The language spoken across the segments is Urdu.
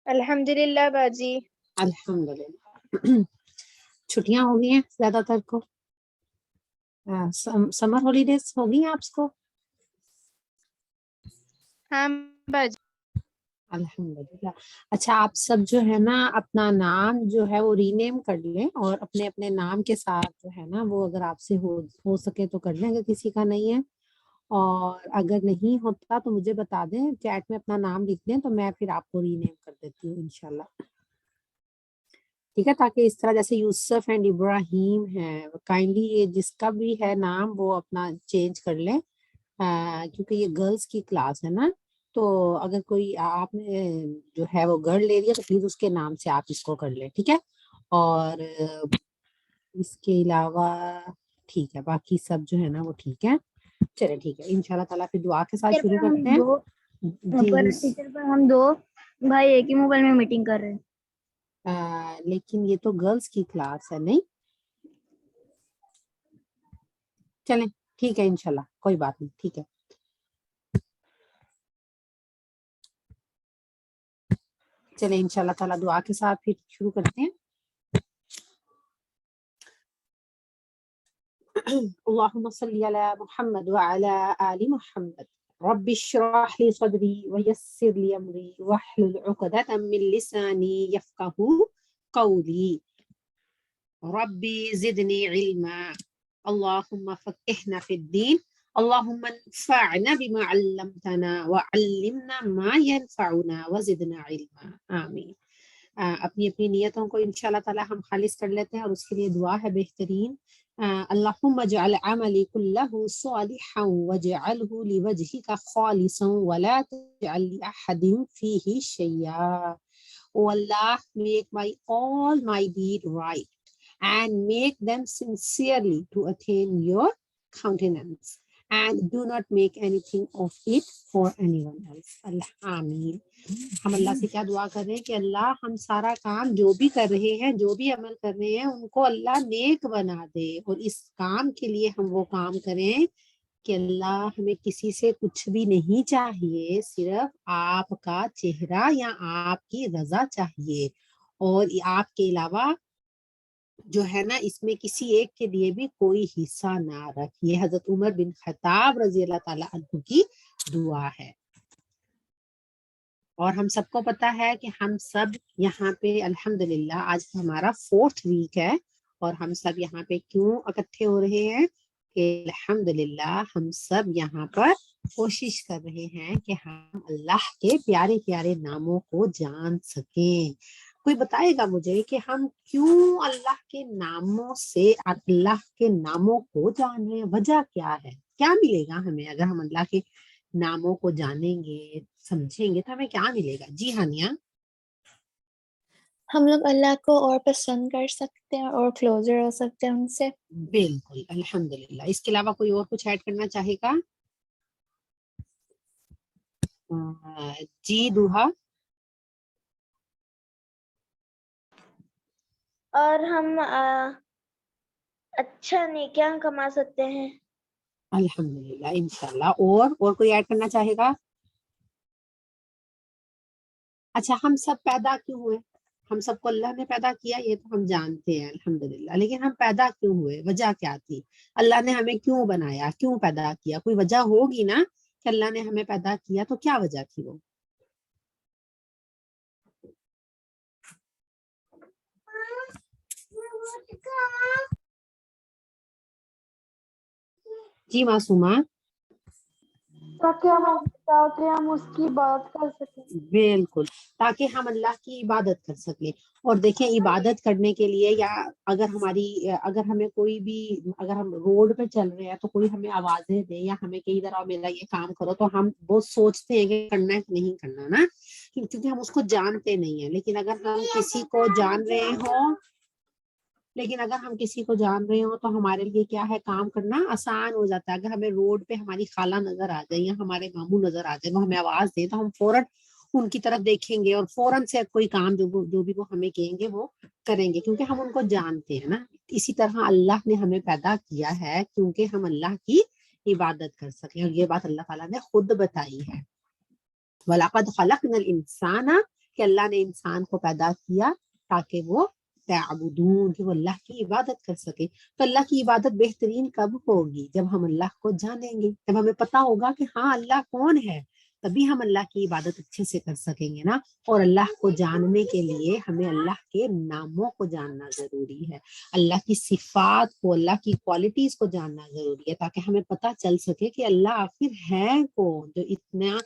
الحمدللہ باجی. الحمدللہ. چھٹیاں ہو گئی ہیں زیادہ تر کو, سمر ہالیڈیز ہو گئی ہیں آپ کو؟ ہاں باجی. الحمدللہ. اچھا آپ سب جو ہے نا اپنا نام جو ہے وہ ری نیم کر لیں, اور اپنے اپنے نام کے ساتھ جو ہے نا وہ اگر آپ سے ہو سکے تو کر لیں اگر کسی کا نہیں ہے, اور اگر نہیں ہوتا تو مجھے بتا دیں, چیٹ میں اپنا نام لکھ دیں تو میں پھر آپ کو ری نیم کر دیتی ہوں انشاءاللہ. ٹھیک ہے, تاکہ اس طرح جیسے یوسف اینڈ ابراہیم ہے, کائنڈلی یہ جس کا بھی ہے نام وہ اپنا چینج کر لیں, کیونکہ یہ گرلز کی کلاس ہے نا, تو اگر کوئی آپ نے جو ہے وہ گرل لے لیا تو پلیز اس کے نام سے آپ اس کو کر لیں, ٹھیک ہے. اور اس کے علاوہ ٹھیک ہے, باقی سب جو ہے نا وہ ٹھیک ہے. چلے ٹھیک ہے, انشاءاللہ تعالیٰ پھر دعا کے ساتھ شروع کرتے ہیں. ٹیچر پر ہم دو بھائی ایک ہی موبائل میں میٹنگ کر رہے ہیں. لیکن یہ تو گرلز کی کلاس ہے نہیں. چلیں ٹھیک ہے انشاءاللہ, کوئی بات نہیں, ٹھیک ہے. چلیں انشاءاللہ تعالیٰ دعا کے ساتھ پھر شروع کرتے ہیں. اللهم صل على محمد وعلى آل محمد. رب اشرح لي صدري ويسر لي أمري واحلل عقدة من لساني يفقهوا قولي. ربي زدني علما. اللهم فقهنا في الدين. اللهم انفعنا بما علمتنا وعلمنا ما ينفعنا وزدنا علما. آمین. اپنی اپنی نیتوں کو انشاءاللہ تعالی ہم خالص کر لیتے ہیں, اور اس کے لیے دعا ہے بہترین. اللہم اجعل عملی کلہ صالحا واجعلہ لوجہک خالصا ولا تجعل لأحد فیہ شیئا. Oh Allah, make all my deeds right and make them sincerely to attain your countenance, and do not make anything of it for anyone else. اللہ آمین. ہم اللہ سے کیا دعا کر رہے ہیں کہ اللہ ہم سارا کام جو بھی کر رہے ہیں, جو بھی عمل کر رہے ہیں, ان کو اللہ نیک بنا دے, اور اس کام کے لیے ہم وہ کام کریں کہ اللہ ہمیں کسی سے کچھ بھی نہیں چاہیے, صرف آپ کا چہرہ یا آپ کی رضا چاہیے, اور آپ کے علاوہ جو ہے نا اس میں کسی ایک کے لیے بھی کوئی حصہ نہ رکھیے. حضرت عمر بن خطاب رضی اللہ تعالی عنہ کی دعا ہے. اور ہم سب کو پتا ہے کہ ہم سب یہاں پہ الحمدللہ آج ہمارا 4th ویک ہے, اور ہم سب یہاں پہ کیوں اکٹھے ہو رہے ہیں کہ الحمدللہ ہم سب یہاں پر کوشش کر رہے ہیں کہ ہم اللہ کے پیارے پیارے ناموں کو جان سکیں. کوئی بتائے گا مجھے کہ ہم کیوں اللہ کے ناموں سے اللہ کے ناموں کو جان رہے ہیں؟ وجہ کیا ہے؟ کیا ملے گا ہمیں اگر ہم اللہ کے ناموں کو جانیں گے, سمجھیں گے, تو ہمیں کیا ملے گا؟ جی ہانیہ. ہم لوگ اللہ کو اور پسند کر سکتے ہیں اور کلوزر ہو سکتے ہیں ان سے. بالکل الحمدللہ. اس کے علاوہ کوئی اور کچھ ایڈ کرنا چاہے گا؟ جی دوحا. اور ہم اچھا نیکیاں کما سکتے ہیں. الحمدللہ انشاءاللہ. اور کوئی ایڈ کرنا چاہے گا؟ اچھا ہم سب پیدا کیوں ہوئے؟ ہم سب کو اللہ نے پیدا کیا یہ تو ہم جانتے ہیں الحمدللہ, لیکن ہم پیدا کیوں ہوئے؟ وجہ کیا تھی؟ اللہ نے ہمیں کیوں بنایا, کیوں پیدا کیا؟ کوئی وجہ ہوگی نا کہ اللہ نے ہمیں پیدا کیا, تو کیا وجہ تھی وہ؟ جی معصومہ. تاکہ ہم اس کی عبادت کر سکیں. بالکل, تاکہ ہم اللہ کی عبادت کر سکیں. اور دیکھیں عبادت کرنے کے لیے, یا اگر ہمیں کوئی بھی, اگر ہم روڈ پہ چل رہے ہیں تو کوئی ہمیں آوازیں دے یا ہمیں کہیں طرح میرا یہ کام کرو, تو ہم بہت سوچتے ہیں کہ کرنا ہے کہ نہیں کرنا نا, کیونکہ ہم اس کو جانتے نہیں ہیں. لیکن اگر ہم کسی کو جان رہے ہوں تو ہمارے لیے کیا ہے, کام کرنا آسان ہو جاتا ہے. اگر ہمیں روڈ پہ ہماری خالہ نظر آ جائے یا ہمارے ماموں نظر آ جائے, وہ ہمیں آواز دیں تو ہم فوراً ان کی طرف دیکھیں گے اور فوراً سے کوئی کام جو بھی وہ ہمیں کہیں گے وہ کریں گے, کیونکہ ہم ان کو جانتے ہیں نا. اسی طرح اللہ نے ہمیں پیدا کیا ہے کیونکہ ہم اللہ کی عبادت کر سکیں, اور یہ بات اللہ تعالیٰ نے خود بتائی ہے. وَلَقَدْ خَلَقْنَا الْإِنسَانَ کہ اللہ نے انسان کو پیدا کیا تاکہ وہ تعبدون، کہ وہ اللہ کی عبادت کر سکے. تو اللہ کی عبادت بہترین کب ہوگی؟ جب ہم اللہ کو جانیں گے، جب ہمیں پتا ہوگا کہ ہاں اللہ کون ہے، تبھی ہم اللہ کی عبادت اچھے سے کر سکیں گے نا. اور اللہ کو جاننے کے لیے ہمیں اللہ کے ناموں کو جاننا ضروری ہے، اللہ کی صفات کو، اللہ کی کوالٹیز کو جاننا ضروری ہے، تاکہ ہمیں پتہ چل سکے کہ اللہ آخر ہے کون، جو اتنا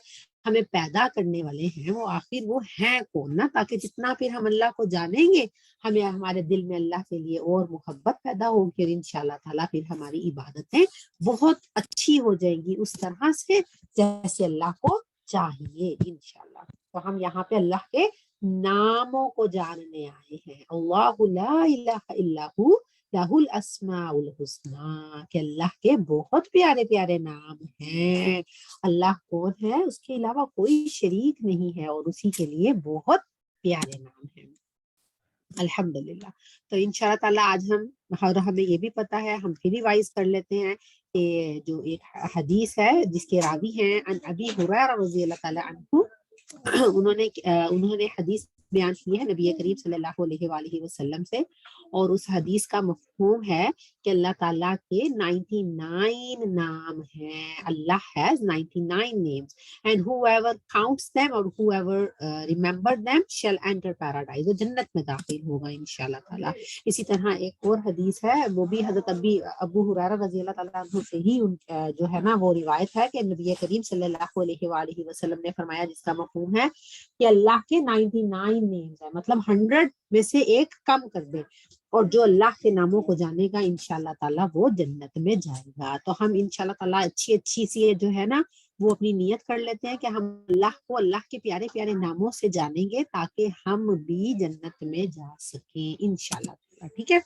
ہمیں پیدا کرنے والے ہیں وہ آخر وہ ہیں کون نا. تاکہ جتنا پھر ہم اللہ کو جانیں گے ہمیں ہمارے دل میں اللہ کے لیے اور محبت پیدا ہوگی، اور انشاءاللہ تعالیٰ پھر ہماری عبادتیں بہت اچھی ہو جائیں گی اس طرح سے جیسے اللہ کو چاہیے انشاءاللہ. تو ہم یہاں پہ اللہ کے ناموں کو جاننے آئے ہیں. اللہ لا الہ الا ہو لہ الاسماء الحسنی، کہ اللہ کے بہت پیارے پیارے نام ہیں. اللہ کون ہے؟ اس کے علاوہ کوئی شریک نہیں ہے، اور اسی کے لیے بہت پیارے نام ہیں. الحمدللہ. تو انشاءاللہ تعالیٰ آج ہمیں یہ بھی پتا ہے، ہم پھر ریوائز کر لیتے ہیں کہ جو ایک حدیث ہے جس کے راوی ہیں عن ابی ہریرہ رضی اللہ تعالیٰ عنہ، انہوں نے حدیث بیان کی ہے نبی کریم صلی اللہ علیہ وآلہ وسلم سے، اور اس حدیث کا مفہوم ہے کہ اللہ تعالیٰ کے 99 نام ہیں. اللہ has 99 names and whoever counts them or whoever remember them shall enter paradise. وہ جنت میں داخل ہوگا انشاءاللہ تعالیٰ. اسی طرح ایک اور حدیث ہے، وہ بھی حضرت ابو ہریرہ رضی اللہ تعالیٰ عنہ سے ہی جو ہے نا وہ روایت ہے کہ نبی کریم صلی اللہ علیہ وآلہ وسلم نے فرمایا، جس کا مفہوم ہے کہ اللہ کے 99 نیمز ہیں، مطلب 100 میں سے ایک کم کر دیں، اور جو اللہ کے ناموں کو جانے گا انشاءاللہ تعالیٰ وہ جنت میں جائے گا. تو ہم انشاءاللہ تعالیٰ اچھی سی جو ہے نا وہ اپنی نیت کر لیتے ہیں کہ ہم اللہ کو اللہ کے پیارے پیارے ناموں سے جانیں گے تاکہ ہم بھی جنت میں جا سکیں انشاءاللہ تعالیٰ. ٹھیک ہے.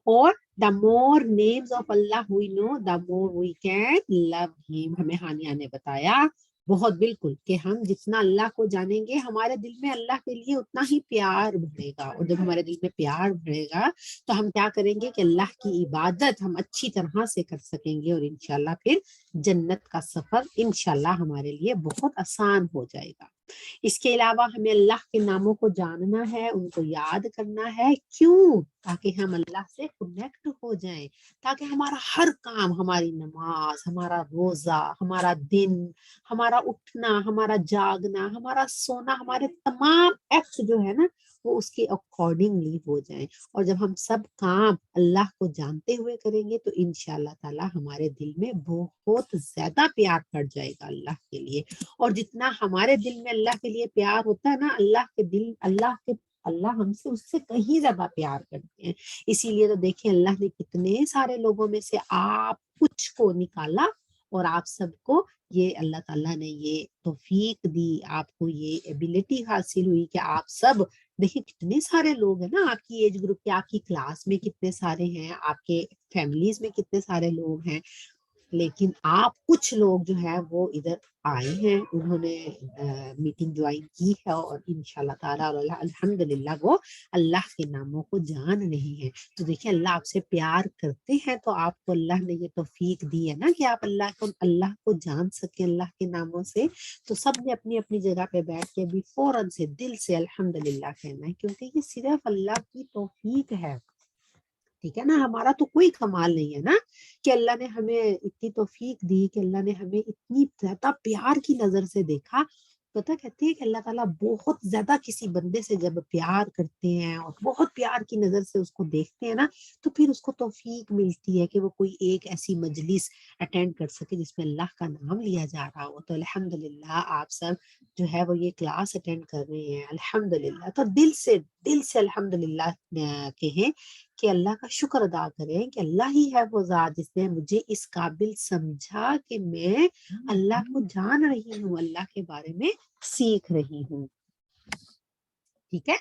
اور the more names of Allah we know, the more we can love him. ہمیں ہانیہ نے بتایا بہت بالکل کہ ہم جتنا اللہ کو جانیں گے ہمارے دل میں اللہ کے لیے اتنا ہی پیار بڑھے گا، اور جب ہمارے دل میں پیار بڑھے گا تو ہم کیا کریں گے کہ اللہ کی عبادت ہم اچھی طرح سے کر سکیں گے، اور انشاءاللہ پھر جنت کا سفر انشاءاللہ ہمارے لیے بہت آسان ہو جائے گا. اس کے علاوہ ہمیں اللہ کے ناموں کو جاننا ہے، ان کو یاد کرنا ہے. کیوں؟ تاکہ ہم اللہ سے کنیکٹ ہو جائیں، تاکہ ہمارا ہر کام، ہماری نماز، ہمارا روزہ، ہمارا دن، ہمارا اٹھنا، ہمارا جاگنا، ہمارا سونا، ہمارے تمام ایکٹ جو ہے نا وہ اس کے اکارڈنگلی ہو جائیں. اور جب ہم سب کام اللہ کو جانتے ہوئے کریں گے تو انشاءاللہ تعالی ہمارے دل میں بہت زیادہ پیار پڑ جائے گا اللہ کے لیے. اور جتنا ہمارے دل میں اللہ کے لیے پیار ہوتا ہے نا، اللہ ہم سے اس سے کہیں زیادہ پیار کرتے ہیں. اسی لیے تو دیکھیں اللہ نے کتنے سارے لوگوں میں سے آپ کچھ کو نکالا، اور آپ سب کو یہ اللہ تعالیٰ نے یہ توفیق دی، آپ کو یہ ایبلٹی حاصل ہوئی کہ آپ سب دیکھیں کتنے سارے لوگ ہیں نا آپ کی ایج گروپ کے، آپ کی کلاس میں کتنے سارے ہیں، آپ کے فیملیز میں کتنے سارے لوگ ہیں، لیکن آپ کچھ لوگ جو ہے وہ ادھر آئے ہیں، انہوں نے میٹنگ جوائن کی ہے، اور انشاءاللہ تعالیٰ الحمدللہ وہ اللہ کے ناموں کو جان رہے ہیں. تو دیکھیں اللہ آپ سے پیار کرتے ہیں، تو آپ کو اللہ نے یہ توفیق دی ہے نا کہ آپ اللہ کو جان سکیں اللہ کے ناموں سے. تو سب نے اپنی اپنی جگہ پہ بیٹھ کے بھی فوراً سے دل سے الحمدللہ کہنا ہے، کیونکہ یہ صرف اللہ کی توفیق ہے. ٹھیک ہے نا، ہمارا تو کوئی کمال نہیں ہے نا کہ اللہ نے ہمیں اتنی توفیق دی، کہ اللہ نے ہمیں اتنی زیادہ پیار کی نظر سے دیکھا. پتہ کہتے ہیں کہ اللہ تعالیٰ بہت زیادہ کسی بندے سے جب پیار کرتے ہیں اور بہت پیار کی نظر سے اس کو دیکھتے ہیں نا، تو پھر اس کو توفیق ملتی ہے کہ وہ کوئی ایک ایسی مجلس اٹینڈ کر سکے جس میں اللہ کا نام لیا جا رہا ہو. تو الحمدللہ آپ سب جو ہے وہ یہ کلاس اٹینڈ کر رہے ہیں الحمدللہ. تو دل سے الحمدللہ کہیں کہ اللہ کا شکر ادا کریں کہ اللہ ہی ہے وہ ذات جس نے مجھے اس قابل سمجھا کہ میں اللہ کو جان رہی ہوں، اللہ کے بارے میں سیکھ رہی ہوں. ٹھیک ہے.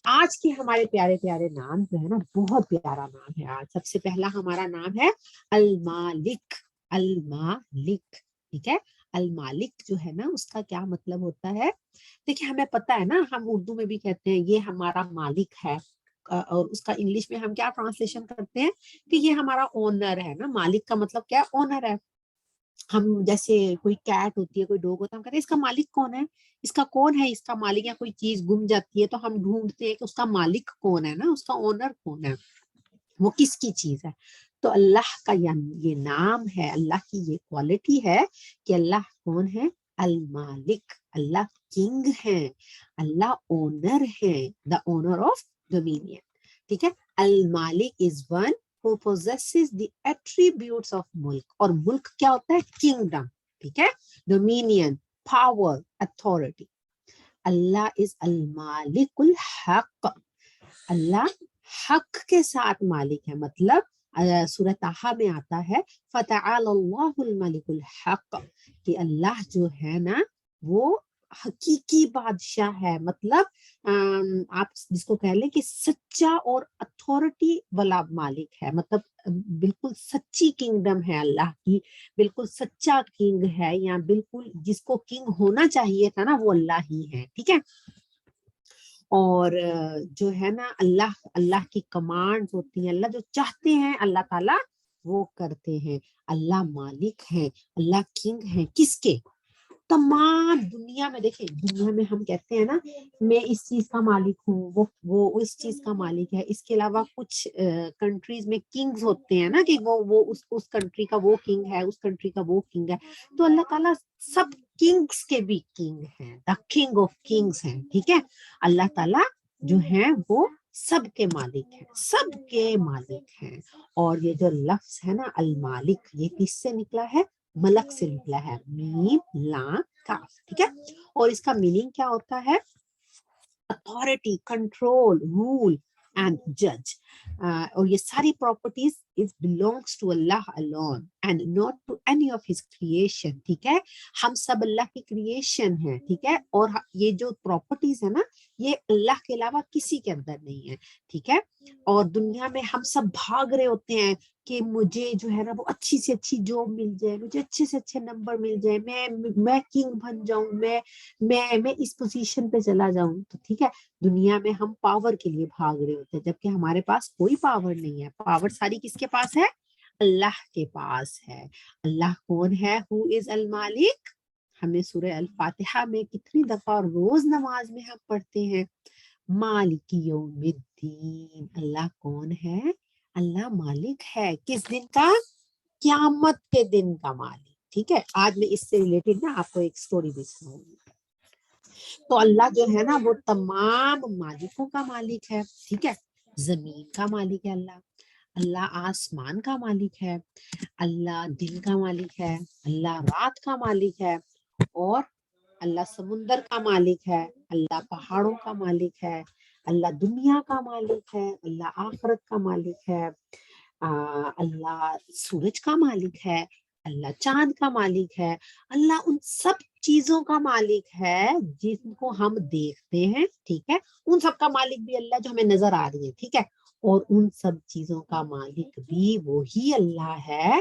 آج کے ہمارے پیارے پیارے نام جو ہے نا بہت پیارا نام ہے. آج سب سے پہلا ہمارا نام ہے المالک. المالک. ٹھیک ہے. المالک جو ہے نا اس کا کیا مطلب ہوتا ہے؟ دیکھیں ہمیں پتہ ہے نا، ہم اردو میں بھی کہتے ہیں یہ ہمارا مالک ہے، اور اس کا انگلش میں ہم کیا ٹرانسلیشن کرتے ہیں کہ یہ ہمارا اونر ہے نا. مالک کا مطلب کیا؟ اونر ہے. ہم جیسے کوئی کیٹ ہوتی ہے, کوئی ڈوگ ہوتا ہے, ہم کہتے ہیں اس کا مالک کون ہے, اس کا کون ہے اس کا مالک, یا کوئی چیز گم جاتی ہے تو ہم ڈھونڈتے ہیں کہ اس کا مالک کون ہے نا, اس کا اونر کون ہے, وہ کس کی چیز ہے. تو اللہ کا یہ نام ہے, اللہ کی یہ کوالٹی ہے کہ اللہ کون ہے, المالک, اللہ کنگ ہے, اللہ اونر ہے, دا اونر آف ڈومینین. ٹھیک ہے, المالک is one who possesses the attributes of ملک, اور ملک کیا ہوتا ہے, kingdom. ٹھیک ہے, dominion, power, authority. Allah is Malik الحق, اللہ حق کے ساتھ مالک ہے. مطلب سورہ طٰہٰ میں آتا ہے فَتَعَالَى اللَّهُ الْمَلِكُ الْحَقُّ, کہ اللہ جو ہے نا وہ حقیقی بادشاہ ہے. مطلب آپ جس کو کہہ لیں کہ سچا اور اتھارٹی والا مالک ہے, مطلب بالکل سچی کنگڈم ہے اللہ کی, بالکل سچا کنگ ہے, یا بالکل جس کو کنگ ہونا چاہیے تھا نا وہ اللہ ہی ہے. ٹھیک ہے, اور جو ہے نا اللہ کی کمانڈ ہوتی ہیں, اللہ جو چاہتے ہیں اللہ تعالیٰ وہ کرتے ہیں. اللہ مالک ہے, اللہ کنگ ہے, کس کے, تمام دنیا میں. دیکھیں دنیا میں ہم کہتے ہیں نا میں اس چیز کا مالک ہوں, وہ اس چیز کا مالک ہے. اس کے علاوہ کچھ کنٹریز میں کنگز ہوتے ہیں نا کہ وہ اس کنٹری کا وہ کنگ ہے, اس کنٹری کا وہ کنگ ہے. تو اللہ تعالیٰ سب کنگز کے بھی کنگ ہیں, دا کنگ آف کنگز ہیں. ٹھیک ہے, اللہ تعالیٰ جو ہیں وہ سب کے مالک ہیں, سب کے مالک ہیں. اور یہ جو لفظ ہے نا المالک, یہ کس سے نکلا ہے, ملک سے نکلا ہے, میم لام کاف. ٹھیک ہے, اور اس کا میننگ کیا ہوتا ہے, authority, control, rule and judge. اور یہ ساری properties it belongs to Allah alone and not to any of his creation. ٹھیک ہے, ہم سب اللہ کی کریشن ہیں. ٹھیک ہے, اور یہ جو پراپرٹیز ہے نا یہ اللہ کے علاوہ کسی کے اندر نہیں ہے. ٹھیک ہے, اور دنیا میں ہم سب بھاگ رہے ہوتے ہیں کہ مجھے جو ہے نا وہ اچھی سے اچھی جاب مل جائے, مجھے اچھے سے اچھے نمبر مل جائے, میں کنگ بن جاؤں, میں اس پوزیشن پہ چلا جاؤں. تو ٹھیک ہے, دنیا میں ہم پاور کے لیے بھاگ رہے ہوتے ہیں جبکہ ہمارے پاس کوئی پاور نہیں ہے. پاور ساری کس کے پاس ہے, اللہ کے پاس ہے. اللہ کون ہے, who is المالک. ہمیں سورہ الفاتحہ میں کتنی دفعہ روز نماز میں ہم پڑھتے ہیں مالک یوم الدین. اللہ کون ہے, اللہ مالک ہے. کس دن کا, قیامت کے دن کا مالک. ٹھیک ہے, آج میں اس سے ریلیٹڈ نا آپ کو ایک سٹوری بھی سناؤں گی. تو اللہ جو ہے نا وہ تمام مالکوں کا مالک ہے. ٹھیک ہے, زمین کا مالک ہے اللہ, اللہ آسمان کا مالک ہے, اللہ دن کا مالک ہے, اللہ رات کا مالک ہے, اور اللہ سمندر کا مالک ہے, اللہ پہاڑوں کا مالک ہے, اللہ دنیا کا مالک ہے, اللہ آخرت کا مالک ہے, اللہ سورج کا مالک ہے, اللہ چاند کا مالک ہے. اللہ ان سب چیزوں کا مالک ہے جن کو ہم دیکھتے ہیں. ٹھیک ہے, ان سب کا مالک بھی اللہ جو ہمیں نظر آ رہی ہے. ٹھیک ہے, اور ان سب چیزوں کا مالک بھی وہی اللہ ہے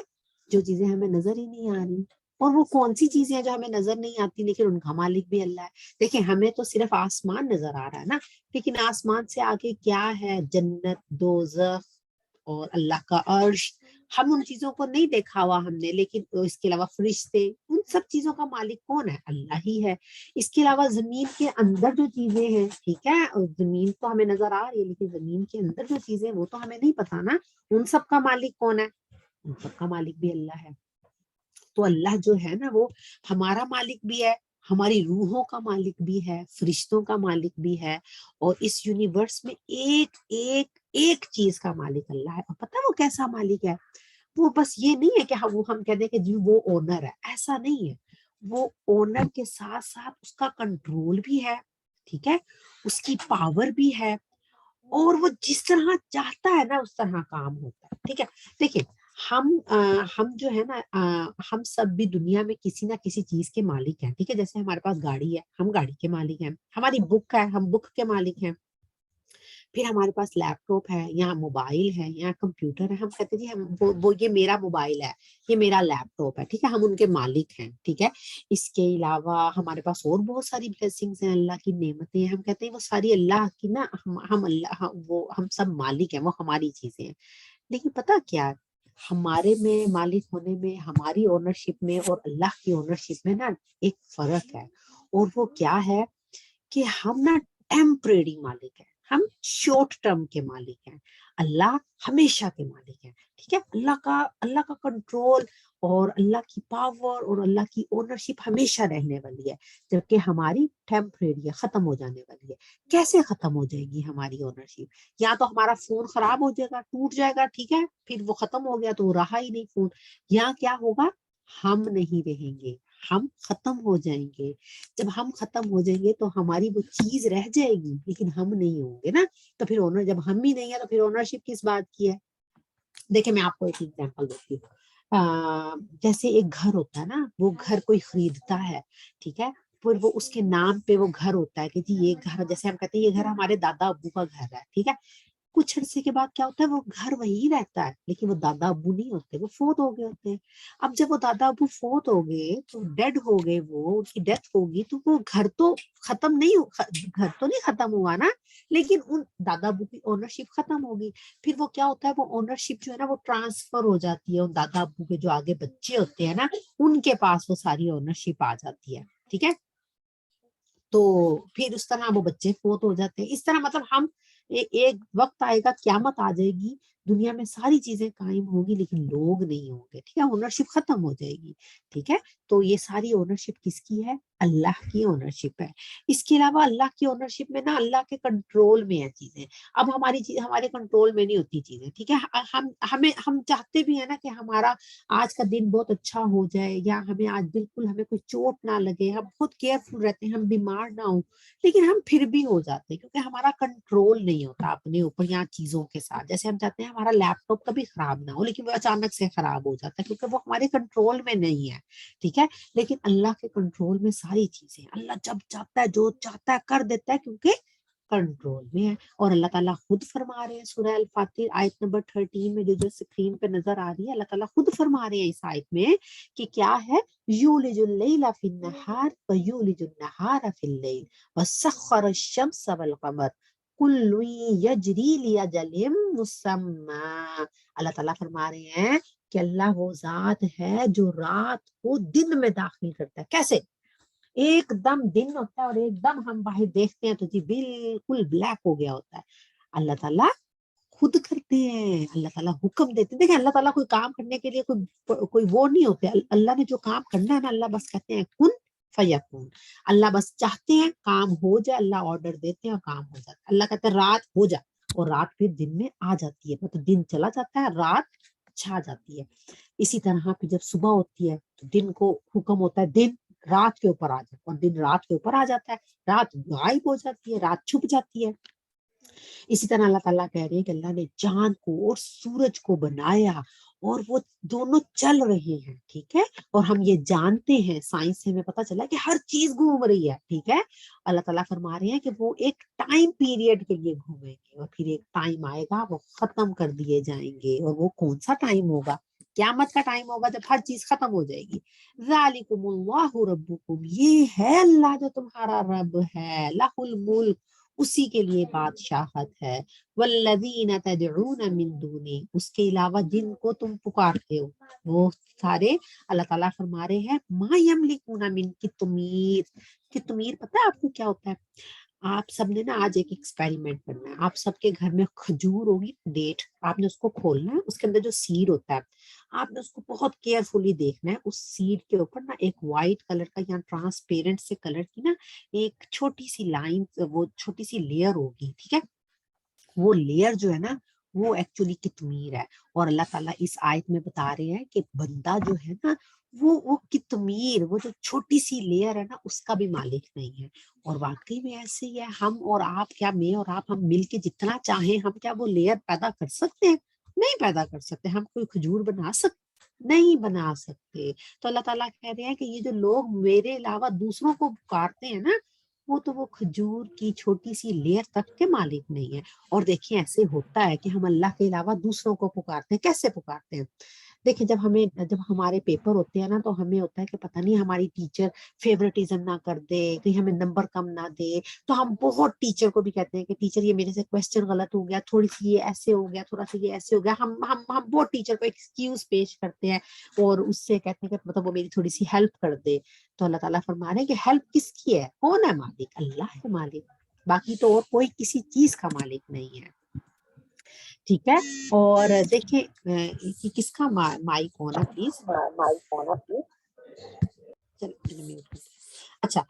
جو چیزیں ہمیں نظر ہی نہیں آ رہی. اور وہ کون سی چیزیں ہیں جو ہمیں نظر نہیں آتی لیکن ان کا مالک بھی اللہ ہے. دیکھیں ہمیں تو صرف آسمان نظر آ رہا ہے نا, لیکن آسمان سے آگے کیا ہے, جنت, دوزخ اور اللہ کا عرش. ہم ان چیزوں کو نہیں دیکھا ہوا ہم نے, لیکن اس کے علاوہ فرشتے, ان سب چیزوں کا مالک کون ہے, اللہ ہی ہے. اس کے علاوہ زمین کے اندر جو چیزیں ہیں, ٹھیک ہے, اور زمین تو ہمیں نظر آ رہی ہے لیکن زمین کے اندر جو چیزیں وہ تو ہمیں نہیں پتا نا, ان سب کا مالک کون ہے, ان سب کا مالک بھی اللہ ہے. تو اللہ جو ہے نا وہ ہمارا مالک بھی ہے, ہماری روحوں کا مالک بھی ہے, فرشتوں کا مالک بھی ہے, اور اس یونیورس میں ایک ایک ایک چیز کا مالک اللہ ہے. اور پتہ وہ کیسا مالک ہے, وہ بس یہ نہیں ہے کہ ہم کہہ دیں کہ جی وہ اونر ہے, ایسا نہیں ہے. وہ اونر کے ساتھ ساتھ اس کا کنٹرول بھی ہے. ٹھیک ہے, اس کی پاور بھی ہے, اور وہ جس طرح چاہتا ہے نا اس طرح کام ہوتا ہے. ٹھیک ہے, دیکھیں ہم جو ہے نا ہم سب بھی دنیا میں کسی نہ کسی چیز کے مالک ہیں. ٹھیک ہے, جیسے ہمارے پاس گاڑی ہے, ہم گاڑی کے مالک ہیں. ہماری بک ہے, ہم بک کے مالک ہیں. پھر ہمارے پاس لیپ ٹاپ ہے, یا موبائل ہے, یا کمپیوٹر ہے, ہم کہتے ہیں جی وہ یہ میرا موبائل ہے, یہ میرا لیپ ٹاپ ہے. ٹھیک ہے, ہم ان کے مالک ہیں. ٹھیک ہے, اس کے علاوہ ہمارے پاس اور بہت ساری بلیسنگز ہیں, اللہ کی نعمتیں ہیں, ہم کہتے ہیں وہ ساری اللہ کی نا, ہم اللہ وہ ہم سب مالک ہیں, وہ ہماری چیزیں ہیں. لیکن پتہ کیا, ہمارے میں مالک ہونے میں، ہماری اونرشپ میں اور اللہ کی اونرشپ میں نا ایک فرق ہے، اور وہ کیا ہے کہ ہم نا ٹیمپریری مالک ہیں، ہم شارٹ ٹرم کے مالک ہیں، اللہ ہمیشہ کے مالک ہیں، ٹھیک ہے. اللہ کا کنٹرول اور اللہ کی پاور اور اللہ کی اونرشپ ہمیشہ رہنے والی ہے، جبکہ ہماری ٹیمپریری ہے، ختم ہو جانے والی ہے. کیسے ختم ہو جائے گی ہماری اونرشپ؟ یا تو ہمارا فون خراب ہو جائے گا، ٹوٹ جائے گا، ٹھیک ہے، پھر وہ ختم ہو گیا تو وہ رہا ہی نہیں فون. یا کیا ہوگا؟ ہم نہیں رہیں گے، ہم ختم ہو جائیں گے. جب ہم ختم ہو جائیں گے تو ہماری وہ چیز رہ جائے گی لیکن ہم نہیں ہوں گے نا. تو پھر اونر، جب ہم ہی نہیں ہے تو پھر اونرشپ کس بات کی ہے؟ دیکھیں میں آپ کو ایک ایگزامپل دیتی ہوں. جیسے ایک گھر ہوتا ہے نا، وہ گھر کوئی خریدتا ہے، ٹھیک ہے، پھر وہ اس کے نام پہ وہ گھر ہوتا ہے کہ جی یہ گھر، جیسے ہم کہتے ہیں یہ گھر ہمارے دادا ابو کا گھر ہے، ٹھیک ہے. کچھ عرصے کے بعد کیا ہوتا ہے، وہ گھر وہی رہتا ہے لیکن وہ دادا ابو نہیں ہوتے، وہ فوت ہو گئے ہوتے ہیں. اب جب وہ دادا ابو فوت ہو گئے تو ڈیڈ ہو گئے، وہ ان کی ڈیتھ ہوگی تو وہ گھر تو ختم نہیں گھر تو نہیں ختم ہوا نا، لیکن ان دادا ابو کی اونرشپ ختم ہوگی. پھر وہ کیا ہوتا ہے، وہ اونرشپ جو ہے نا وہ ٹرانسفر ہو جاتی ہے، ان دادا ابو کے جو آگے بچے ہوتے ہیں نا ان کے پاس وہ ساری اونرشپ آ جاتی ہے، ٹھیک ہے. تو پھر اس طرح وہ بچے فوت ہو جاتے ہیں. اس طرح مطلب ہم ایک وقت آئے گا، قیامت آ جائے گی، دنیا میں ساری چیزیں قائم ہوں گی لیکن لوگ نہیں ہوں گے، ٹھیک ہے، اونرشپ ختم ہو جائے گی، ٹھیک ہے. تو یہ ساری اونرشپ کس کی ہے؟ اللہ کی اونرشپ ہے. اس کے علاوہ اللہ کی اونرشپ میں نا اللہ کے کنٹرول میں ہے چیزیں. اب ہمارے کنٹرول میں نہیں ہوتی چیزیں، ٹھیک ہے. ہم چاہتے بھی ہیں نا کہ ہمارا آج کا دن بہت اچھا ہو جائے، یا ہمیں آج بالکل ہمیں کوئی چوٹ نہ لگے، ہم بہت کیئرفل رہتے ہیں، ہم بیمار نہ ہوں، لیکن ہم پھر بھی ہو جاتے ہیں کیونکہ ہمارا کنٹرول نہیں ہوتا اپنے اوپر یا چیزوں کے ساتھ. جیسے ہم چاہتے ہیں ہمارا لیپ ٹاپ کبھی خراب نہ ہو لیکن وہ اچانک سے خراب ہو جاتا ہے کیونکہ وہ ہمارے کنٹرول میں نہیں ہے، ٹھیک ہے. لیکن اللہ کے کنٹرول میں ساری چیزیں، اللہ جب چاہتا ہے جو چاہتا ہے کر دیتا ہے کیونکہ کنٹرول میں ہے. اور اللہ تعالیٰ خود فرما رہے ہیں سورہ الفاتر آیت نمبر 13 میں، جو سکرین پہ نظر آ رہی ہے، اللہ تعالیٰ خود فرما رہے ہیں اس آیت میں کہ کیا ہے، یولج اللیل فی النہار ویولج النہار فی اللیل وسخر الشمس والقمر کل یجری لاجل مسمی. اللہ تعالیٰ فرما رہے ہیں کہ اللہ وہ ذات ہے جو رات کو دن میں داخل کرتا ہے. کیسے؟ ایک دم دن ہوتا ہے اور ایک دم ہم باہر دیکھتے ہیں تو جی بالکل بلیک ہو گیا ہوتا ہے. اللہ تعالیٰ خود کرتے ہیں، اللہ تعالیٰ حکم دیتے ہیں. دیکھیں اللہ تعالیٰ کوئی کام کرنے کے لیے کوئی وہ نہیں ہوتے. اللہ نے جو کام کرنا ہے نا، اللہ بس کہتے ہیں کن فیکون. اللہ بس چاہتے ہیں کام ہو جائے، اللہ آرڈر دیتے ہیں اور کام ہو جاتا ہے. اللہ کہتے ہیں رات ہو جائے اور رات پھر دن میں آ جاتی ہے، مطلب دن چلا جاتا ہے، رات چھا جاتی ہے. اسی طرح پھر جب صبح ہوتی ہے تو دن کو حکم ہوتا ہے دن رات کے اوپر آ جائے، اور دن رات کے اوپر آ جاتا ہے، رات غائب ہو جاتی ہے، رات چھپ جاتی ہے. اسی طرح اللہ تعالیٰ کہہ رہے ہیں کہ اللہ نے چاند کو اور سورج کو بنایا اور وہ دونوں چل رہے ہیں، ٹھیک ہے. اور ہم یہ جانتے ہیں، سائنس سے ہمیں پتہ چلا کہ ہر چیز گھوم رہی ہے، ٹھیک ہے. اللہ تعالیٰ فرما رہے ہیں کہ وہ ایک ٹائم پیریڈ کے لیے گھومیں گے اور پھر ایک ٹائم آئے گا وہ ختم کر دیے جائیں گے. اور وہ کون سا ٹائم ہوگا؟ قیامت کا ٹائم ہوگا جب ہر چیز ختم ہو جائے گی. ذالکم اللہ ربکم، یہ ہے اللہ جو تمہارا رب ہے، لہ الملک، اسی کے لیے بادشاہت ہے. والذین تدعون من دونہ، اس کے علاوہ جن کو تم پکارتے ہو وہ سارے اللہ تعالیٰ فرما رہے ہیں ما یملکون من قطمیر. قطمیر پتہ ہے آپ کو کیا ہوتا ہے؟ آپ سب نے نا آج ایک ایکسپیریمنٹ کرنا ہے. آپ سب کے گھر میں کھجور ہوگی، ڈیٹ، آپ نے اس کو کھولنا ہے، اس کے اندر جو سیڈ ہوتا ہے آپ نے اس کو بہت کیئرفلی دیکھنا ہے. اس سیڈ کے اوپر نا ایک وائٹ کلر کا یا ٹرانسپیرنٹ سے کلر کی نا ایک چھوٹی سی لائن، وہ چھوٹی سی لیئر ہوگی، ٹھیک ہے. وہ لیئر جو ہے نا وہ ایکچولی قطمیر ہے. اور اللہ تعالیٰ اس آیت میں بتا رہے ہیں کہ بندہ جو ہے نا وہ قطمیر، وہ جو چھوٹی سی لیئر ہے نا اس کا بھی مالک نہیں ہے. اور واقعی میں ایسے ہی ہے، ہم اور آپ، کیا میں اور آپ ہم مل کے جتنا چاہیں ہم کیا وہ لیئر پیدا کر سکتے ہیں؟ نہیں پیدا کر سکتے. ہم کوئی کھجور بنا سکتے؟ نہیں بنا سکتے. تو اللہ تعالیٰ کہہ رہے ہیں کہ یہ جو لوگ میرے علاوہ دوسروں کو پکارتے ہیں نا وہ کھجور کی چھوٹی سی لیئر تک کے مالک نہیں ہے. اور دیکھیں ایسے ہوتا ہے کہ ہم اللہ کے علاوہ دوسروں کو پکارتے ہیں. کیسے پکارتے ہیں؟ دیکھیں جب ہمارے پیپر ہوتے ہیں نا تو ہمیں ہوتا ہے کہ پتہ نہیں ہماری ٹیچر فیوریٹزم نہ کر دے، کہیں ہمیں نمبر کم نہ دے، تو ہم بہت ٹیچر کو بھی کہتے ہیں کہ ٹیچر یہ میرے سے کویسچن غلط ہو گیا، تھوڑی سی یہ ایسے ہو گیا، تھوڑا سا یہ ایسے ہو گیا، ہم بہت ٹیچر کو ایکسکیوز پیش کرتے ہیں اور اس سے کہتے ہیں کہ مطلب وہ میری تھوڑی سی ہیلپ کر دے. تو اللہ تعالیٰ فرما رہے ہیں کہ ہیلپ کس کی ہے؟ کون ہے مالک؟ اللہ ہے مالک، باقی تو اور کوئی کسی چیز کا مالک نہیں ہے. ٹھیک ہے. اور دیکھیں کہ کس کا مائک آن ہے پلیز. اچھا،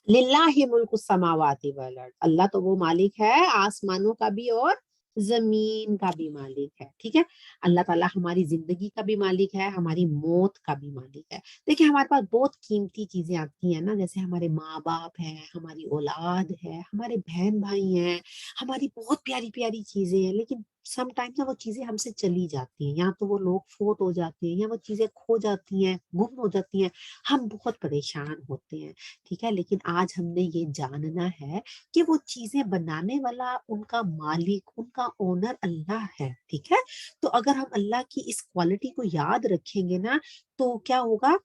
للہ ملک السماوات والارض، اللہ تو وہ مالک ہے آسمانوں کا بھی اور زمین کا بھی مالک ہے. ٹھیک ہے. اللہ تعالیٰ ہماری زندگی کا بھی مالک ہے، ہماری موت کا بھی مالک ہے. دیکھیں ہمارے پاس بہت قیمتی چیزیں آتی ہیں نا، جیسے ہمارے ماں باپ ہیں، ہماری اولاد ہے، ہمارے بہن بھائی ہیں، ہماری بہت پیاری پیاری چیزیں ہیں، لیکن سم ٹائم وہ چیزیں ہم سے چلی جاتی ہیں، یا تو وہ لوگ فوت ہو جاتے ہیں، یا وہ چیزیں کھو جاتی ہیں، گم ہو جاتی ہیں، ہم بہت پریشان ہوتے ہیں. ٹھیک ہے. لیکن آج ہم نے یہ جاننا ہے کہ وہ چیزیں بنانے والا، ان کا مالک، ان کا اونر اللہ ہے. ٹھیک ہے. تو اگر ہم اللہ کی اس کوالٹی کو یاد رکھیں گے نا تو کیا ہوگا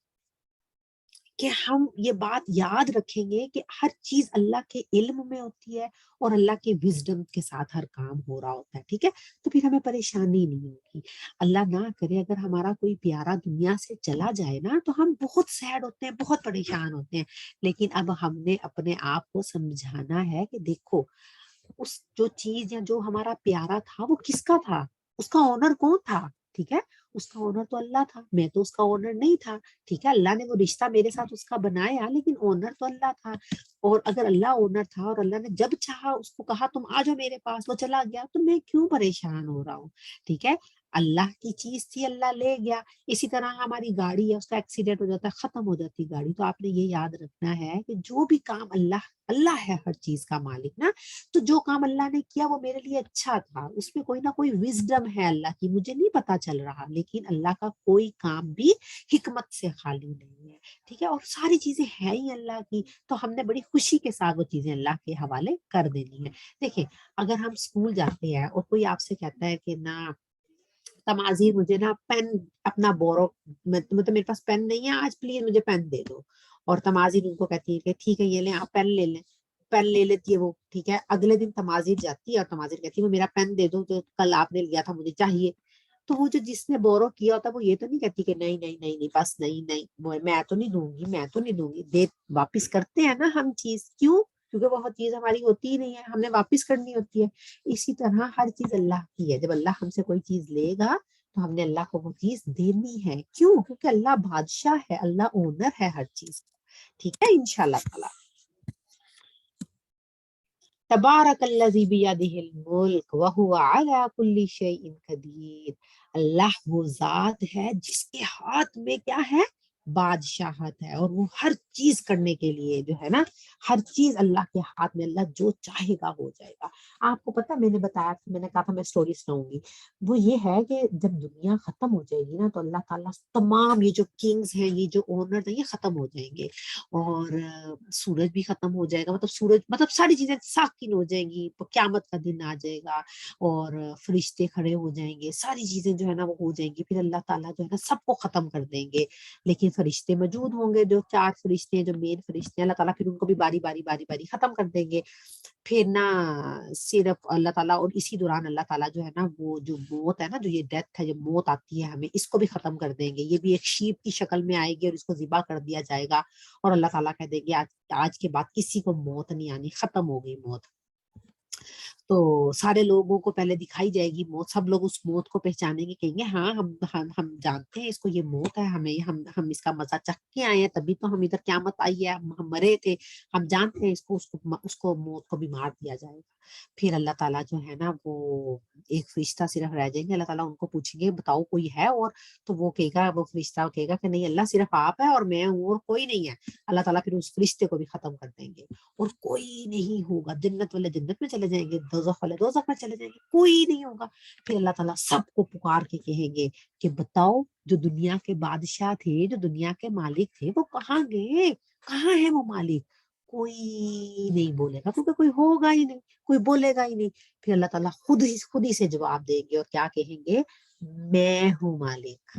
کہ ہم یہ بات یاد رکھیں گے کہ ہر چیز اللہ کے علم میں ہوتی ہے اور اللہ کے وزڈم کے ساتھ ہر کام ہو رہا ہوتا ہے. ٹھیک ہے. تو پھر ہمیں پریشانی نہیں ہوگی. اللہ نہ کرے اگر ہمارا کوئی پیارا دنیا سے چلا جائے نا تو ہم بہت سیڈ ہوتے ہیں، بہت پریشان ہوتے ہیں. لیکن اب ہم نے اپنے آپ کو سمجھانا ہے کہ دیکھو اس جو چیز یا جو ہمارا پیارا تھا وہ کس کا تھا، اس کا اونر کون تھا. ٹھیک ہے. اس کا اونر تو اللہ تھا، میں تو اس کا اونر نہیں تھا. ٹھیک ہے. اللہ نے وہ رشتہ میرے ساتھ اس کا بنایا، لیکن اونر تو اللہ تھا. اور اگر اللہ اونر تھا اور اللہ نے جب چاہا اس کو کہا تم آ جاؤ میرے پاس، وہ چلا گیا، تو میں کیوں پریشان ہو رہا ہوں. ٹھیک ہے. اللہ کی چیز تھی، اللہ لے گیا. اسی طرح ہماری گاڑی ہے، اس کا ایکسیڈنٹ ہو جاتا ہے، ختم ہو جاتی گاڑی، تو آپ نے یہ یاد رکھنا ہے کہ جو بھی کام اللہ ہے ہر چیز کا مالک نا، تو جو کام اللہ نے کیا وہ میرے لیے اچھا تھا، اس میں کوئی نہ کوئی وزڈم ہے اللہ کی، مجھے نہیں پتا چل رہا، لیکن اللہ کا کوئی کام بھی حکمت سے خالی نہیں ہے. ٹھیک ہے. اور ساری چیزیں ہیں ہی اللہ کی، تو ہم نے بڑی خوشی کے ساتھ وہ چیزیں اللہ کے حوالے کر دینی ہے. دیکھیں اگر ہم اسکول جاتے ہیں اور کوئی آپ سے کہتا ہے کہ نہ تماضی مجھے نا پین اپنا بورو، مطلب میرے پاس پین نہیں ہے آج، پلیز مجھے پین دے دو، اور تماضی ان کو کہتی ہے کہ ٹھیک ہے یہ لیں آپ پین لے لیں، پین لے لیتی ہے وہ. ٹھیک ہے. اگلے دن تماضی جاتی ہے اور تماضی کہتی ہے وہ میرا پین دے دو جو کل آپ نے لیا تھا مجھے چاہیے. تو وہ جو جس نے بورو کیا ہوتا ہے وہ یہ تو نہیں کہتی کہ نہیں نہیں نہیں نہیں بس نہیں نہیں میں تو نہیں دوں گی، میں تو نہیں دوں گی. دے واپس کرتے ہیں نا ہم چیز، کیوں؟ کیونکہ وہ چیز ہماری ہوتی ہی نہیں ہے، ہم نے واپس کرنی ہوتی ہے. اسی طرح ہر چیز اللہ کی ہے. جب اللہ ہم سے کوئی چیز لے گا تو ہم نے اللہ کو وہ چیز دینی ہے. کیوں؟ کیونکہ اللہ بادشاہ ہے، اللہ اونر ہے ہر چیز کا. ٹھیک ہے. انشاءاللہ تعالی تبارک الذی بیدہ الملک وہو علی کل شیء قدیر. اللہ وہ ذات ہے جس کے ہاتھ میں کیا ہے؟ بادشاہت ہے، اور وہ ہر چیز کرنے کے لیے جو ہے نا، ہر چیز اللہ کے ہاتھ میں، اللہ جو چاہے گا ہو جائے گا. آپ کو پتا میں نے بتایا تھا، میں نے کہا تھا میں سٹوری سناؤں گی، وہ یہ ہے کہ جب دنیا ختم ہو جائے گی نا تو اللہ تعالیٰ تمام یہ جو کنگز ہیں، یہ جو اونر ہیں، یہ ختم ہو جائیں گے، اور سورج بھی ختم ہو جائے گا، مطلب ساری چیزیں ساکن ہو جائیں گی، قیامت کا دن آ جائے گا اور فرشتے کھڑے ہو جائیں گے، ساری چیزیں جو ہے نا وہ ہو جائیں گی. پھر اللہ تعالیٰ جو ہے نا سب کو ختم کر دیں گے، لیکن فرشتے موجود ہوں گے، جو 4 فرشتے ہیں جو مین فرشتے ہیں، اللہ تعالیٰ پھر ان کو بھی باری باری باری باری ختم کر دیں گے. پھر نہ صرف اللہ تعالیٰ، اور اسی دوران اللہ تعالیٰ جو ہے نا وہ جو موت ہے نا، جو یہ ڈیتھ ہے، جو موت آتی ہے ہمیں، اس کو بھی ختم کر دیں گے. یہ بھی ایک شیپ کی شکل میں آئے گی اور اس کو ذبح کر دیا جائے گا، اور اللہ تعالیٰ کہہ دیں گے آج کے بعد کسی کو موت نہیں آنی، ختم ہو گئی موت. تو سارے لوگوں کو پہلے دکھائی جائے گی موت، سب لوگ اس موت کو پہچانیں گے، کہیں گے ہاں ہم جانتے ہیں اس کو، یہ موت ہے، ہم اس کا مزہ چکھ کے آئے ہیں، تبھی تو ہم ادھر قیامت آئی ہے، ہم مرے تھے، ہم جانتے ہیں اس کو موت کو بھی مار دیا جائے گا. پھر اللہ تعالیٰ جو ہے نا وہ ایک فرشتہ صرف رہ جائیں گے، اللہ تعالیٰ ان کو پوچھیں گے بتاؤ کوئی ہے، اور تو وہ کہے گا، وہ فرشتہ کہے گا کہ نہیں اللہ صرف آپ ہے اور میں ہوں اور کوئی نہیں ہے. اللہ تعالیٰ پھر اس فرشتے کو بھی ختم کر دیں گے اور کوئی نہیں ہوگا. جنت والے جنت میں چلے جائیں گے، دوزخ والے دوزخ میں چلے جائیں گے، کوئی نہیں ہوگا. پھر اللہ تعالیٰ سب کو پکار کے کہیں گے کہ بتاؤ جو دنیا کے بادشاہ تھے، جو دنیا کے مالک تھے، وہ کہاں گئے؟ کہاں ہے وہ مالک؟ کوئی نہیں بولے گا کیونکہ کوئی ہوگا ہی نہیں, کوئی بولے گا ہی نہیں. پھر اللہ تعالیٰ خود ہی سے جواب دیں گے اور کیا کہیں گے, میں ہوں مالک,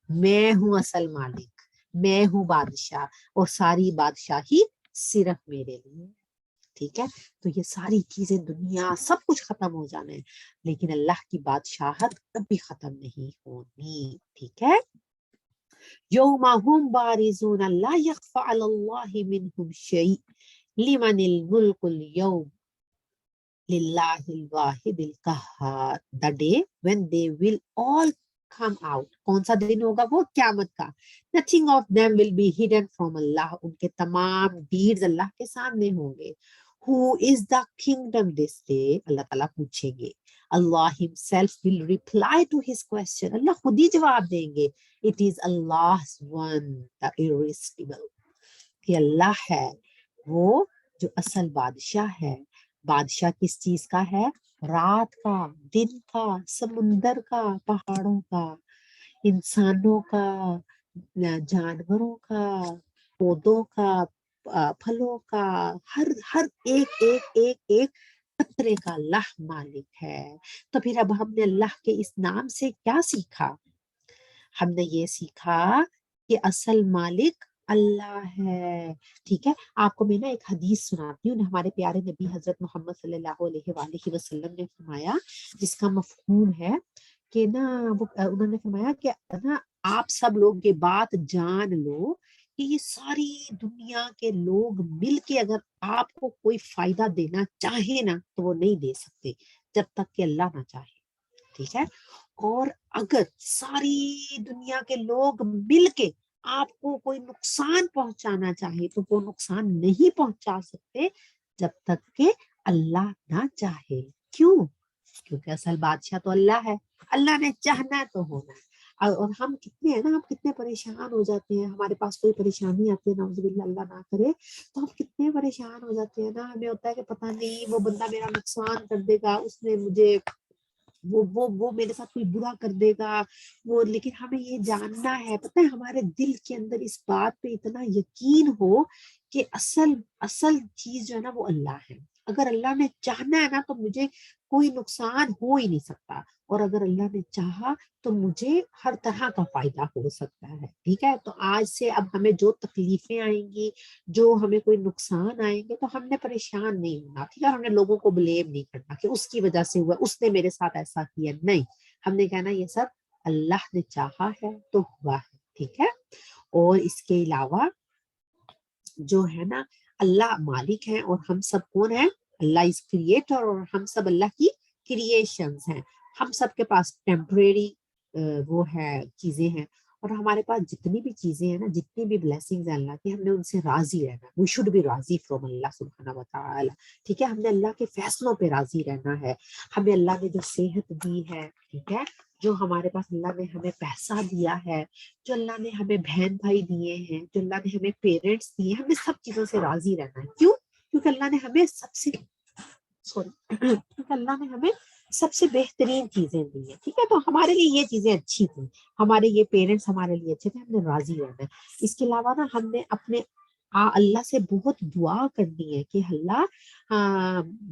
میں ہوں اصل مالک, میں ہوں بادشاہ, اور ساری بادشاہی صرف میرے لیے. ٹھیک ہے, تو یہ ساری چیزیں دنیا سب کچھ ختم ہو جانا ہے, لیکن اللہ کی بادشاہت کبھی ختم نہیں ہونی. ٹھیک ہے, یوم ہم بارزون لا یخفى علی اللہ منہم شیء لمن الملک اليوم للہ الواحد القہار. The day when they will all come out. کون سا دن ہوگا وہ؟ قیامت کا. Nothing of them will be hidden from Allah. ان کے تمام deeds اللہ کے سامنے ہوں گے. Who is the kingdom this day? اللہ تعالیٰ پوچھیں گے. Allah himself will reply to his question. اللہ خود ہی جواب دیں گے. It is Allah's one, the irresistible. کہ اللہ ہے وہ جو اصل بادشاہ ہے. بادشاہ کس چیز کا ہے؟ رات کا, دن کا, سمندر کا, پہاڑوں کا, انسانوں کا, جانوروں کا, پودوں کا, پھلوں کا, ہر ایک قطرے کا اللہ مالک ہے. تو پھر اب ہم نے اللہ کے اس نام سے کیا سیکھا؟ ہم نے یہ سیکھا کہ اصل مالک اللہ ہے. ٹھیک ہے, آپ کو میں نا ایک حدیث سناتی ہوں. ہمارے پیارے نبی حضرت محمد صلی اللہ علیہ وآلہ وسلم نے فرمایا, جس کا مفہوم ہے کہ نا انہوں نے فرمایا کہ نا آپ سب لوگ یہ بات جان لو کہ یہ ساری دنیا کے لوگ مل کے اگر آپ کو کوئی فائدہ دینا چاہے نا تو وہ نہیں دے سکتے جب تک کہ اللہ نہ چاہے. ٹھیک ہے, اور اگر ساری دنیا کے لوگ مل کے آپ کو کوئی نقصان پہنچانا چاہے تو وہ نقصان نہیں پہنچا سکتے جب تک کہ اللہ نہ چاہے. کیوں؟ کیونکہ اصل بادشاہ تو اللہ ہے, اللہ نے چاہنا تو ہونا ہے. اور ہم کتنے ہیں نا, ہم کتنے پریشان ہو جاتے ہیں, ہمارے پاس کوئی پریشانی آتی ہے نعوذ باللہ اللہ نہ کرے, تو ہم کتنے پریشان ہو جاتے ہیں نا. ہمیں ہوتا ہے کہ پتہ نہیں وہ بندہ میرا نقصان کر دے گا, اس نے مجھے وہ میرے ساتھ کوئی برا کر دے گا وہ. لیکن ہمیں یہ جاننا ہے, پتہ ہے ہمارے دل کے اندر اس بات پہ اتنا یقین ہو کہ اصل چیز جو ہے نا وہ اللہ ہے. اگر اللہ نے چاہنا ہے نا تو مجھے کوئی نقصان ہو ہی نہیں سکتا, اور اگر اللہ نے چاہا تو مجھے ہر طرح کا فائدہ ہو سکتا ہے. ٹھیک ہے, تو آج سے اب ہمیں جو تکلیفیں آئیں گی, جو ہمیں کوئی نقصان آئیں گے, تو ہم نے پریشان نہیں ہونا. ٹھیک ہے, ہم نے لوگوں کو بلیم نہیں کرنا کہ اس کی وجہ سے ہوا, اس نے میرے ساتھ ایسا کیا. نہیں, ہم نے کہنا یہ سب اللہ نے چاہا ہے تو ہوا ہے. ٹھیک ہے, اور اس کے علاوہ جو ہے نا اللہ مالک ہیں اور ہم سب کون ہیں؟ اللہ از کریٹر, اور ہم سب اللہ کی کریشنز ہیں. ہم سب کے پاس ٹیمپریری وہ ہے چیزیں ہیں, اور ہمارے پاس جتنی بھی چیزیں ہیں نا, جتنی بھی بلیسنگز ہیں اللہ کی, ہم نے ان سے راضی رہنا. وی شوڈ بی راضی فرام اللہ سبحانہ و تعالی. ٹھیک ہے, ہم نے اللہ کے فیصلوں پہ راضی رہنا ہے. ہمیں اللہ نے جو صحت دی ہے, ٹھیک ہے, جو ہمارے پاس اللہ نے ہمیں پیسہ دیا ہے, جو اللہ نے ہمیں بہن بھائی دیے ہیں, جو اللہ نے ہمیں پیرنٹس دیے ہیں, ہمیں سب چیزوں سے راضی رہنا ہے. کیوں؟ کیونکہ اللہ نے ہمیں کیونکہ اللہ نے ہمیں سب سے بہترین چیزیں دی ہیں. ٹھیک ہے, تو ہمارے لیے یہ چیزیں اچھی تھیں, ہمارے یہ پیرنٹس ہمارے لیے اچھے تھے, ہم نے راضی رہنا ہے. اس کے علاوہ نا ہم نے اپنے اللہ سے بہت دعا کرنی ہے کہ اللہ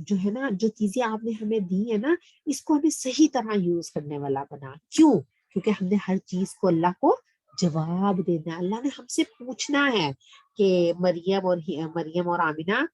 جو ہے نا, جو چیزیں آپ نے ہمیں دی ہے نا, اس کو ہمیں صحیح طرح یوز کرنے والا بنا. کیوں؟ کیونکہ ہم نے ہر چیز کو اللہ کو جواب دینا ہے. اللہ نے ہم سے پوچھنا ہے کہ مریم اور آمینہ,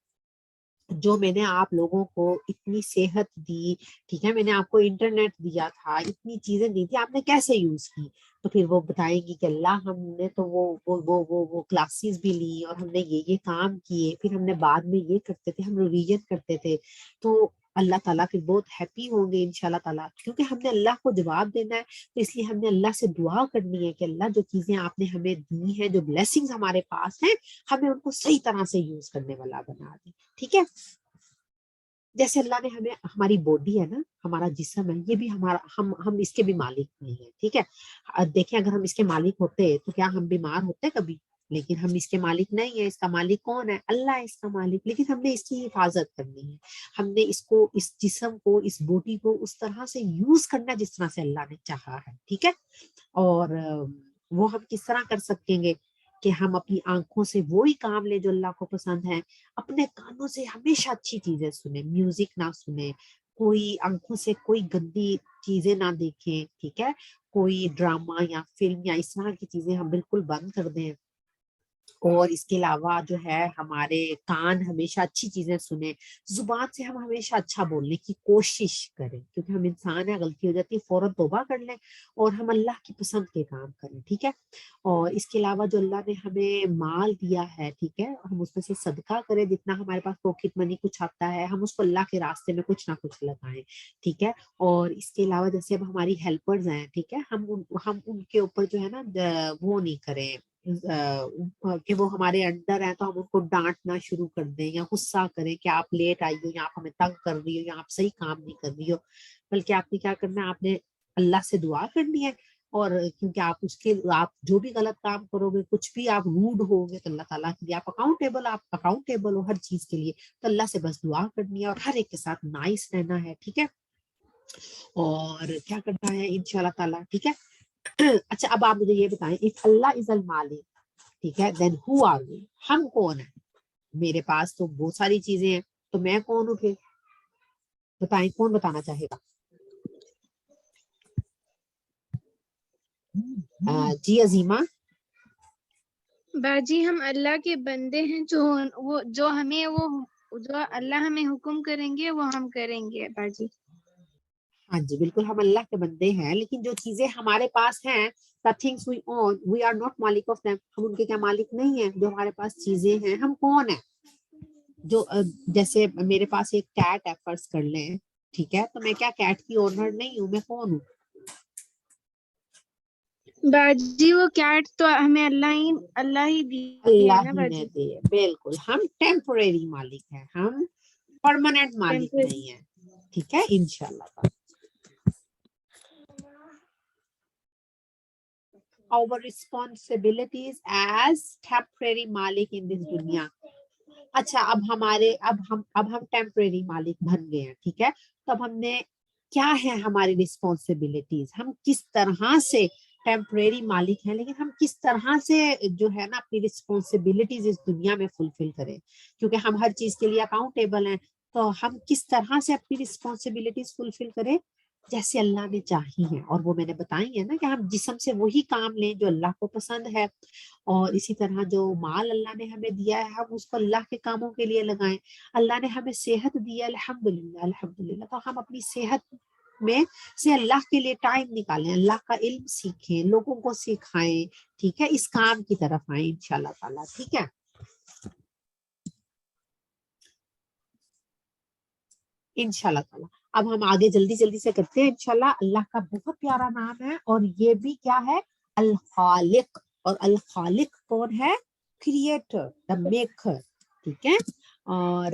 جو میں نے آپ لوگوں کو اتنی صحت دی, ٹھیک ہے, میں نے آپ کو انٹرنیٹ دیا تھا, اتنی چیزیں دی تھی, آپ نے کیسے یوز کی؟ تو پھر وہ بتائیں گی کہ اللہ ہم نے تو وہ کلاسز بھی لی, اور ہم نے یہ کام کیے, پھر ہم نے بعد میں یہ کرتے تھے, ہم ریویژن کرتے تھے. تو اللہ تعالیٰ پھر بہت ہیپی ہوں گے انشاءاللہ تعالیٰ, کیونکہ ہم نے اللہ کو جواب دینا ہے. تو اس لیے ہم نے اللہ سے دعا کرنی ہے کہ اللہ جو چیزیں آپ نے ہمیں دی ہیں, جو بلیسنگز ہمارے پاس ہیں, ہمیں ان کو صحیح طرح سے یوز کرنے والا بنا دیں. ٹھیک ہے, جیسے اللہ نے ہمیں, ہماری باڈی ہے نا, ہمارا جسم ہے, یہ بھی ہمارا, ہم اس کے بھی مالک نہیں ہیں. ٹھیک ہے, دیکھیں اگر ہم اس کے مالک ہوتے تو کیا ہم بیمار ہوتے کبھی؟ لیکن ہم اس کے مالک نہیں ہیں. اس کا مالک کون ہے؟ اللہ ہے اس کا مالک. لیکن ہم نے اس کی حفاظت کرنی ہے, ہم نے اس کو, اس جسم کو, اس باڈی کو اس طرح سے یوز کرنا جس طرح سے اللہ نے چاہا ہے. ٹھیک ہے, اور وہ ہم کس طرح کر سکیں گے کہ ہم اپنی آنکھوں سے وہی کام لیں جو اللہ کو پسند ہے, اپنے کانوں سے ہمیشہ اچھی چیزیں سنیں, میوزک نہ سنیں, کوئی آنکھوں سے کوئی گندی چیزیں نہ دیکھیں, ٹھیک ہے, کوئی ڈرامہ یا فلم یا اس طرح کی چیزیں ہم بالکل بند کر دیں. اور اس کے علاوہ جو ہے ہمارے کان ہمیشہ اچھی چیزیں سنیں, زبان سے ہم ہمیشہ اچھا بولنے کی کوشش کریں, کیونکہ ہم انسان ہیں, غلطی ہو جاتی ہے, فوراً توبہ کر لیں اور ہم اللہ کی پسند کے کام کریں, ٹھیک ہے. اور اس کے علاوہ جو اللہ نے ہمیں مال دیا ہے, ٹھیک ہے, ہم اس میں سے صدقہ کریں, جتنا ہمارے پاس پاکٹ منی کچھ آتا ہے ہم اس کو اللہ کے راستے میں کچھ نہ کچھ لگائیں, ٹھیک ہے. اور اس کے علاوہ جیسے اب ہماری ہیلپرز ہیں, ٹھیک ہے, ہم ان کے اوپر جو ہے نا وہ نہیں کریں کہ وہ ہمارے انڈر ہیں تو ہم ان کو ڈانٹنا شروع کر دیں یا غصہ کریں کہ آپ لیٹ آئی ہو یا آپ ہمیں تنگ کر رہی ہو یا آپ صحیح کام نہیں کر رہی ہو, بلکہ آپ نے کیا کرنا ہے, آپ نے اللہ سے دعا کرنی ہے. اور کیونکہ آپ جو بھی غلط کام کرو گے, کچھ بھی آپ روڈ ہو گے تو اللہ تعالیٰ کے لیے آپ اکاؤنٹیبل ہو ہر چیز کے لیے, تو اللہ سے بس دعا کرنی ہے اور ہر ایک کے ساتھ نائس رہنا ہے, ٹھیک ہے, اور کیا کرنا ہے انشاءاللہ تعالیٰ, ٹھیک ہے. اچھا اب آپ مجھے یہ بتائیں, if اللہ is المالک, ٹھیک ہے, then who are we, ہم کون ہیں؟ میرے پاس تو بہت ساری چیزیں ہیں, تو میں کون ہوں پھر؟ بتائیں کون بتانا چاہے گا؟ جی عظیمہ. باجی ہم اللہ کے بندے ہیں, جو اللہ ہمیں حکم کریں گے وہ ہم کریں گے باجی. ہاں جی بالکل, ہم اللہ کے بندے ہیں, لیکن جو چیزیں ہمارے پاس ہیں, the things we own, we are not Malik of them, ہم ان کے کیا مالک نہیں ہیں. جو ہمارے پاس چیزیں ہیں, ہم کون ہیں؟ جو جیسے میرے پاس ایک کیٹ ہے فرض کر لیں, ٹھیک ہے, تو میں کیا کیٹ کی اونر نہیں ہوں, میں کون ہوں؟ باجی وہ کیٹ تو ہمیں اللہ ہی دی ہے اللہ نا ہی نے باجی. دیے, بالکل. ہم ٹیمپریری مالک ہیں, ہم پرماننٹ مالک نہیں ہیں, ٹھیک ہے, انشاءاللہ. our responsibilities as temporary Malik in this دنیا. اچھا اب ہم ٹیمپریری مالک بن گئے ہیں, ٹھیک ہے, تو اب ہم نے کیا ہے ہماری رسپانسبلٹیز, ہم کس طرح سے ٹیمپریری مالک ہیں, لیکن ہم کس طرح سے جو ہے نا اپنی رسپانسبلٹیز اس دنیا میں فلفل کریں, کیونکہ ہم ہر چیز کے لیے اکاؤنٹیبل ہیں, تو ہم کس طرح سے اپنی رسپانسبلٹیز فلفل کریں جیسے اللہ نے چاہی ہیں. اور وہ میں نے بتائی ہے نا کہ ہم جسم سے وہی کام لیں جو اللہ کو پسند ہے, اور اسی طرح جو مال اللہ نے ہمیں دیا ہے ہم اس کو اللہ کے کاموں کے لیے لگائیں. اللہ نے ہمیں صحت دی ہے, الحمدللہ الحمدللہ, تو ہم اپنی صحت میں سے اللہ کے لیے ٹائم نکالیں, اللہ کا علم سیکھیں, لوگوں کو سکھائیں, ٹھیک ہے, اس کام کی طرف آئیں انشاءاللہ تعالیٰ, ٹھیک ہے. انشاءاللہ تعالیٰ اب ہم آگے جلدی سے کرتے ہیں انشاءاللہ. اللہ کا بہت پیارا نام ہے, اور یہ بھی کیا ہے, الخالق. اور الخالق کون ہے؟ کریٹر, دا میکر, ٹھیک ہے. اور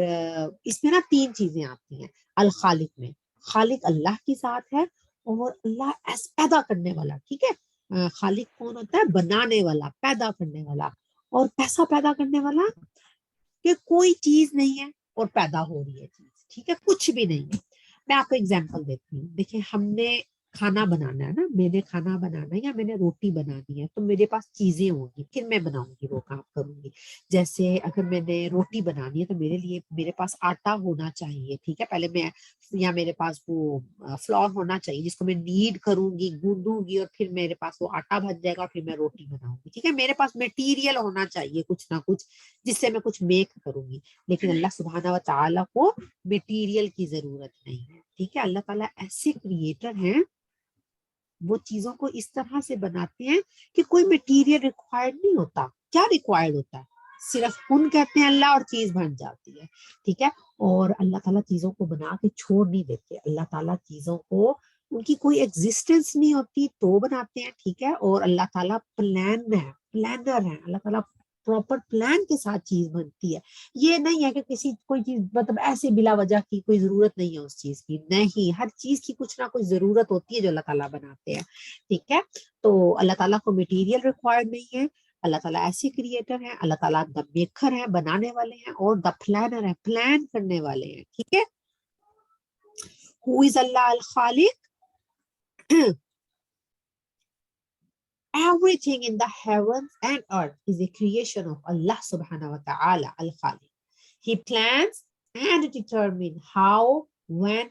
اس میں نا 3 چیزیں آتی ہیں الخالق میں. خالق اللہ کی ذات ہے, اور اللہ پیدا کرنے والا, ٹھیک ہے. خالق کون ہوتا ہے؟ بنانے والا, پیدا کرنے والا. اور کیسا پیدا کرنے والا؟ کہ کوئی چیز نہیں ہے اور پیدا ہو رہی ہے چیز, ٹھیک ہے, کچھ بھی نہیں ہے. میں آپ کو ایگزامپل دیتی ہوں. دیکھیں, ہم نے کھانا بنانا ہے نا, میں نے کھانا بنانا ہے یا میں نے روٹی بنانی ہے, تو میرے پاس چیزیں ہوں گی, پھر میں بناؤں گی, وہ کام کروں گی. جیسے اگر میں نے روٹی بنانی ہے تو میرے پاس آٹا ہونا چاہیے, ٹھیک ہے, پہلے میں, یا میرے پاس وہ فلور ہونا چاہیے جس کو میں نیڈ کروں گی, گوندوں گی, اور پھر میرے پاس وہ آٹا بن جائے گا, اور پھر میں روٹی بناؤں گی, ٹھیک ہے. میرے پاس میٹیریل ہونا چاہیے کچھ نہ کچھ جس سے میں کچھ میک کروں گی. لیکن اللہ سبحانہ و تعالیٰ کو میٹیریل کی ضرورت نہیں ہے, ٹھیک ہے. اللہ تعالیٰ ایسے کریٹر ہیں, وہ چیزوں کو اس طرح سے بناتے ہیں کہ کوئی میٹیریل ریکوائرڈ نہیں ہوتا. کیا ریکوائرڈ ہوتا ہے؟ صرف کن کہتے ہیں اللہ, اور چیز بن جاتی ہے, ٹھیک ہے. اور اللہ تعالیٰ چیزوں کو بنا کے چھوڑ نہیں دیتے. اللہ تعالیٰ چیزوں کو, ان کی کوئی ایگزسٹنس نہیں ہوتی تو بناتے ہیں, ٹھیک ہے. اور اللہ تعالیٰ پلانر ہے. اللہ تعالیٰ پراپر پلان کے ساتھ چیز بنتی ہے. یہ نہیں ہے کہ کوئی چیز مطلب ایسے بلا وجہ کی کوئی ضرورت نہیں ہے اس چیز کی, نہیں, ہر چیز کی کچھ نہ کچھ ضرورت ہوتی ہے جو اللہ تعالیٰ بناتے ہیں, ٹھیک ہے. تو اللہ تعالیٰ کو میٹیریل ریکوائرڈ نہیں ہے. اللہ تعالیٰ ایسے کریٹر ہیں, اللہ تعالیٰ دا میکر ہیں, بنانے والے ہیں, اور دا پلانر ہے, پلان کرنے والے ہیں, ٹھیک ہے. Who is Allah Khaliq? Everything in the heavens and earth is a creation of Allah subhanahu wa ta'ala al-Khaliq. He plans and determine how, when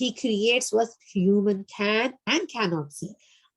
He creates what human can and cannot see.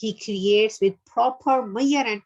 He creates with proper measure and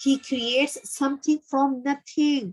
He creates something from nothing.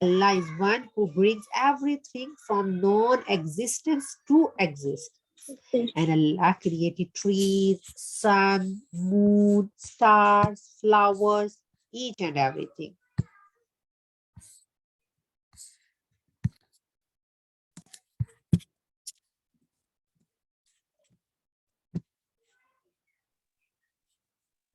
Allah is one who brings everything from non-existence to exist. And Allah created trees, sun, moon, stars, flowers, each and everything.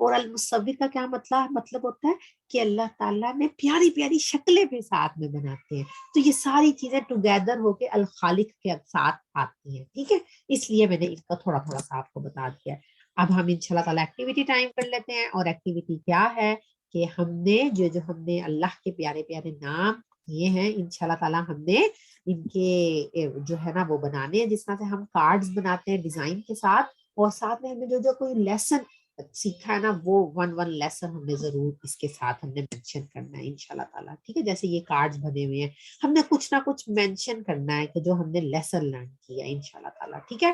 اور المصور کا کیا مطلب ہوتا ہے کہ اللہ تعالیٰ نے پیاری پیاری شکلیں بھی ساتھ میں بناتے ہیں. تو یہ ساری چیزیں ٹوگیدر ہو کے الخالق کے ساتھ آتی ہیں. ٹھیک ہے, اس لیے میں نے ان کا تھوڑا تھوڑا سا آپ کو بتا دیا. اب ہم انشاءاللہ تعالیٰ ایکٹیویٹی ٹائم کر لیتے ہیں. اور ایکٹیویٹی کیا ہے کہ ہم نے جو ہم نے اللہ کے پیارے پیارے نام یہ ہیں, انشاءاللہ تعالیٰ ہم نے ان کے جو ہے نا وہ بنانے ہیں, جس طرح سے ہم کارڈز بناتے ہیں ڈیزائن کے ساتھ, اور ساتھ میں ہم نے جو کوئی لیسن سیکھا ہے نا وہ ون لیسن ہم نے ضرور اس کے ساتھ ہم نے مینشن کرنا ہے انشاءاللہ تعالیٰ. ٹھیک ہے, جیسے یہ کارڈز بنے ہوئے ہیں, ہم نے کچھ نہ کچھ مینشن کرنا ہے کہ جو ہم نے لیسن لرن کیا انشاءاللہ تعالیٰ. ٹھیک ہے.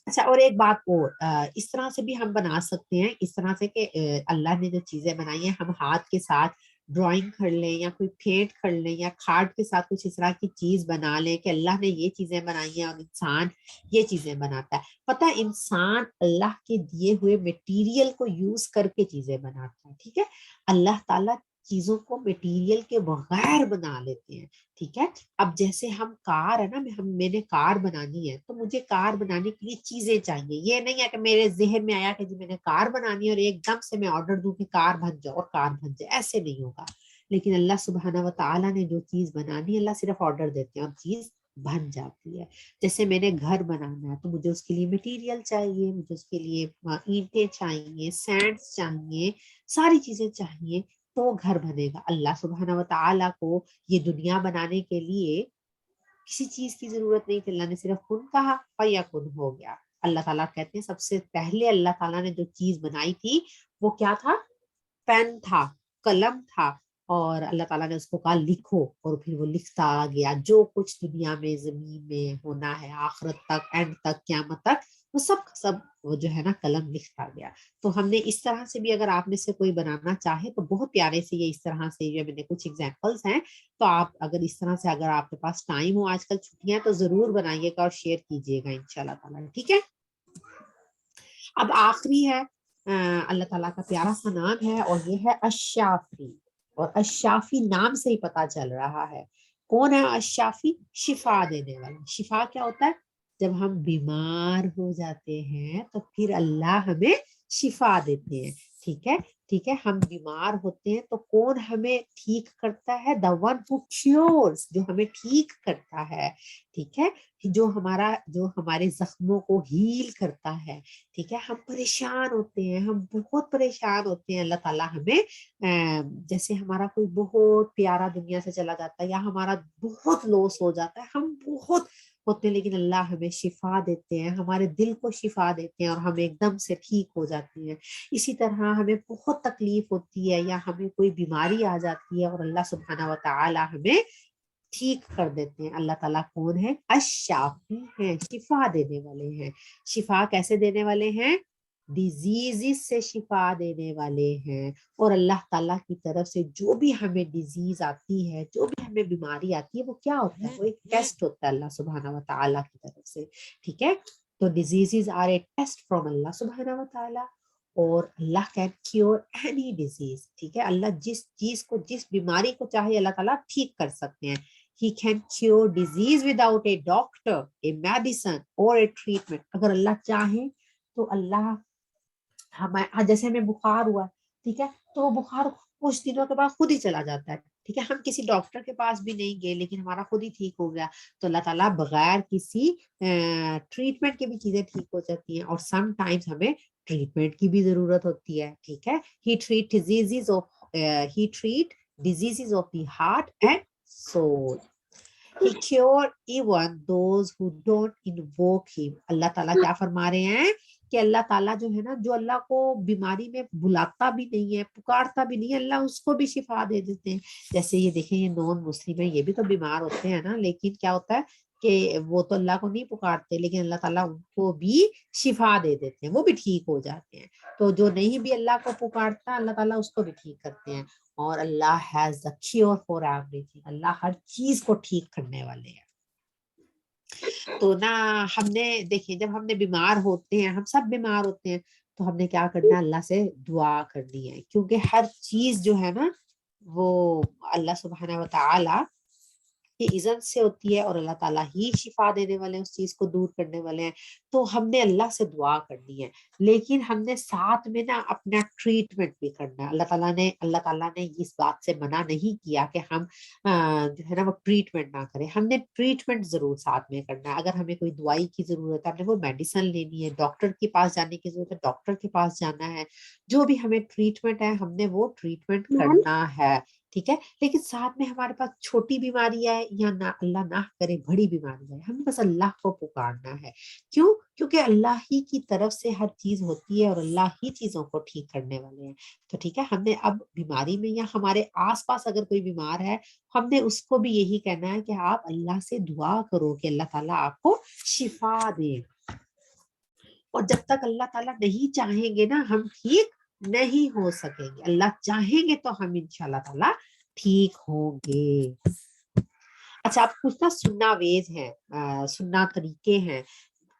اچھا, اور ایک بات اور, اس طرح سے بھی ہم بنا سکتے ہیں, اس طرح سے کہ اللہ نے جو چیزیں بنائی ہیں ہم ہاتھ کے ساتھ ڈرائنگ کر لیں یا کوئی پینٹ کر لیں یا کارڈ کے ساتھ کچھ اس طرح کی چیز بنا لیں کہ اللہ نے یہ چیزیں بنائی ہیں اور انسان یہ چیزیں بناتا ہے. پتہ ہے انسان اللہ کے دیے ہوئے میٹیریل کو یوز کر کے چیزیں بناتا ہے. ٹھیک ہے, اللہ تعالیٰ چیزوں کو میٹیریل کے بغیر بنا لیتے ہیں. ٹھیک ہے, اب جیسے ہم کار ہے نا, میں نے کار بنانی ہے تو مجھے کار بنانے کے لیے چیزیں چاہیے. یہ نہیں ہے کہ میرے ذہن میں آیا کہ جی میں نے کار بنانی ہے اور ایک دم سے میں آرڈر دوں کہ کار بن جاؤ اور کار بن جائے, ایسے نہیں ہوگا. لیکن اللہ سبحانہ و تعالیٰ نے جو چیز بنانی ہے, اللہ صرف آرڈر دیتے ہیں اور چیز بن جاتی ہے. جیسے میں نے گھر بنانا ہے تو مجھے اس کے لیے مٹیریل چاہیے, مجھے اس کے لیے اینٹیں چاہیے, سینڈز چاہیے, ساری چیزیں چاہیے تو گھر بنے گا. اللہ سبحانہ و تعالیٰ کو یہ دنیا بنانے کے لیے کسی چیز کی ضرورت نہیں تھی, اللہ نے صرف کن کہا فیکن ہو گیا. اللہ تعالیٰ کہتے ہیں سب سے پہلے اللہ تعالیٰ نے جو چیز بنائی تھی وہ کیا تھا, پین تھا, قلم تھا, اور اللہ تعالیٰ نے اس کو کہا لکھو, اور پھر وہ لکھتا آ گیا. جو کچھ دنیا میں زمین میں ہونا ہے آخرت تک, اینڈ تک, قیامت تک, وہ سب کا سب وہ جو ہے نا قلم لکھتا گیا. تو ہم نے اس طرح سے بھی اگر آپ میں سے کوئی بنانا چاہے تو بہت پیارے سے یہ اس طرح سے جو میں نے کچھ ایگزامپلس ہیں, تو آپ اگر اس طرح سے اگر آپ کے پاس ٹائم ہو, آج کل چھٹیاں تو ضرور بنائیے گا اور شیئر کیجیے گا انشاءاللہ تعالیٰ. ٹھیک ہے, اب آخری ہے, اللہ تعالیٰ کا پیارا سا نام ہے اور یہ ہے الشافی. اور الشافی نام سے ہی پتا چل رہا ہے کون ہے الشافی, شفا دینے والا. شفا کیا ہوتا ہے, جب ہم بیمار ہو جاتے ہیں تو پھر اللہ ہمیں شفا دیتے ہیں. ٹھیک ہے, ٹھیک ہے, ہم بیمار ہوتے ہیں تو کون ہمیں ٹھیک کرتا ہے, the one who cures, جو ہمیں ٹھیک کرتا ہے. ٹھیک ہے, جو ہمارے زخموں کو ہیل کرتا ہے. ٹھیک ہے, ہم پریشان ہوتے ہیں, ہم بہت پریشان ہوتے ہیں, اللہ تعالیٰ ہمیں جیسے ہمارا کوئی بہت پیارا دنیا سے چلا جاتا ہے یا ہمارا بہت لوس ہو جاتا ہے, ہم بہت ہوتے ہیں, لیکن اللہ ہمیں شفا دیتے ہیں, ہمارے دل کو شفا دیتے ہیں اور ہم ایک دم سے ٹھیک ہو جاتے ہیں. اسی طرح ہمیں بہت تکلیف ہوتی ہے یا ہمیں کوئی بیماری آ جاتی ہے اور اللہ سبحانہ و تعالی ہمیں ٹھیک کر دیتے ہیں. اللہ تعالیٰ کون ہے, الشافی ہیں, شفا دینے والے ہیں. شفا کیسے دینے والے ہیں, ڈیزیز سے شفا دینے والے ہیں. اور اللہ تعالیٰ کی طرف سے جو بھی ہمیں ڈیزیز آتی ہے, جو بھی ہمیں بیماری آتی ہے, وہ کیا ہوتا ہے, وہ ایک ٹیسٹ ہوتا ہے اللہ سبحانہ و تعالیٰ کی طرف سے. ٹھیک ہے, تو disease are a test from Allah سبحانہ و تعالیٰ, اور Allah can cure any disease. ٹھیک ہے, اللہ جس چیز کو, جس بیماری کو چاہے اللہ تعالیٰ ٹھیک کر سکتے ہیں. He can cure disease without a doctor, a medicine or a treatment. اگر اللہ چاہیں تو اللہ جیسے ہمیں بخار ہوا, ٹھیک ہے, تو بخار کچھ دنوں کے بعد خود ہی چلا جاتا ہے. ٹھیک ہے, ہم کسی ڈاکٹر کے پاس بھی نہیں گئے لیکن ہمارا خود ہی ٹھیک ہو گیا. تو اللہ تعالیٰ بغیر کسی ٹریٹمنٹ کے بھی چیزیں ٹھیک ہو جاتی ہیں, اور سم ٹائمز ہمیں ٹریٹمنٹ کی بھی ضرورت ہوتی ہے. ٹھیک ہے, he treat diseases of the heart and soul. He cure even those who don't invoke him. اللہ تعالیٰ کیا فرما رہے ہیں کہ اللہ تعالیٰ جو ہے نا, جو اللہ کو بیماری میں بلاتا بھی نہیں ہے, پکارتا بھی نہیں ہے, اللہ اس کو بھی شفا دے دیتے ہیں. جیسے یہ دیکھیں, یہ نون مسلم ہے, یہ بھی تو بیمار ہوتے ہیں نا, لیکن کیا ہوتا ہے کہ وہ تو اللہ کو نہیں پکارتے, لیکن اللہ تعالیٰ ان کو بھی شفا دے دیتے ہیں, وہ بھی ٹھیک ہو جاتے ہیں. تو جو نہیں بھی اللہ کو پکارتا, اللہ تعالیٰ اس کو بھی ٹھیک کرتے ہیں. اور اللہ has the cure for everything, اللہ ہر چیز کو ٹھیک کرنے والے ہیں. تو نا ہم نے دیکھیں, جب ہم نے بیمار ہوتے ہیں, ہم سب بیمار ہوتے ہیں, تو ہم نے کیا کرنا ہے, اللہ سے دعا کرنی ہے, کیونکہ ہر چیز جو ہے نا وہ اللہ سبحانہ و تعالی کی اذن سے ہوتی ہے اور اللہ تعالیٰ ہی شفا دینے والے ہیں، اس چیز کو دور کرنے والے ہیں، تو ہم نے اللہ سے دعا کرنی ہے، لیکن ہم نے ساتھ میں نا اپنا ٹریٹمنٹ بھی کرنا ہے۔ اللہ تعالیٰ نے اس بات سے منع نہیں کیا کہ ہم جو ہے نا وہ ٹریٹمنٹ نہ کریں، ہم نے ٹریٹمنٹ ضرور ساتھ میں کرنا ہے۔ اگر ہمیں کوئی دوائی کی ضرورت ہے، ہم نے وہ میڈیسن لینی ہے، ڈاکٹر کے پاس جانے کی ضرورت ہے، ڈاکٹر کے پاس جانا ہے، جو بھی ہمیں ٹریٹمنٹ ہے ہم نے وہ ٹریٹمنٹ کرنا ہے، ٹھیک ہے۔ لیکن ساتھ میں ہمارے پاس چھوٹی بیماری ہے یا نہ اللہ نہ کرے بڑی بیماری ہے، ہم بس اللہ کو پکارنا ہے۔ کیوں؟ کیونکہ اللہ ہی کی طرف سے ہر چیز ہوتی ہے اور اللہ ہی چیزوں کو ٹھیک کرنے والے ہیں۔ تو ٹھیک ہے، ہم نے اب بیماری میں یا ہمارے آس پاس اگر کوئی بیمار ہے، ہم نے اس کو بھی یہی کہنا ہے کہ آپ اللہ سے دعا کرو کہ اللہ تعالیٰ آپ کو شفا دے، اور جب تک اللہ تعالیٰ نہیں چاہیں گے نا ہم ٹھیک نہیں ہو سکیں گے، اللہ چاہیں گے تو ہم انشاءاللہ تعالیٰ ٹھیک ہوں گے۔ اچھا، آپ کچھ نا سننا ویز ہیں، سننا طریقے ہیں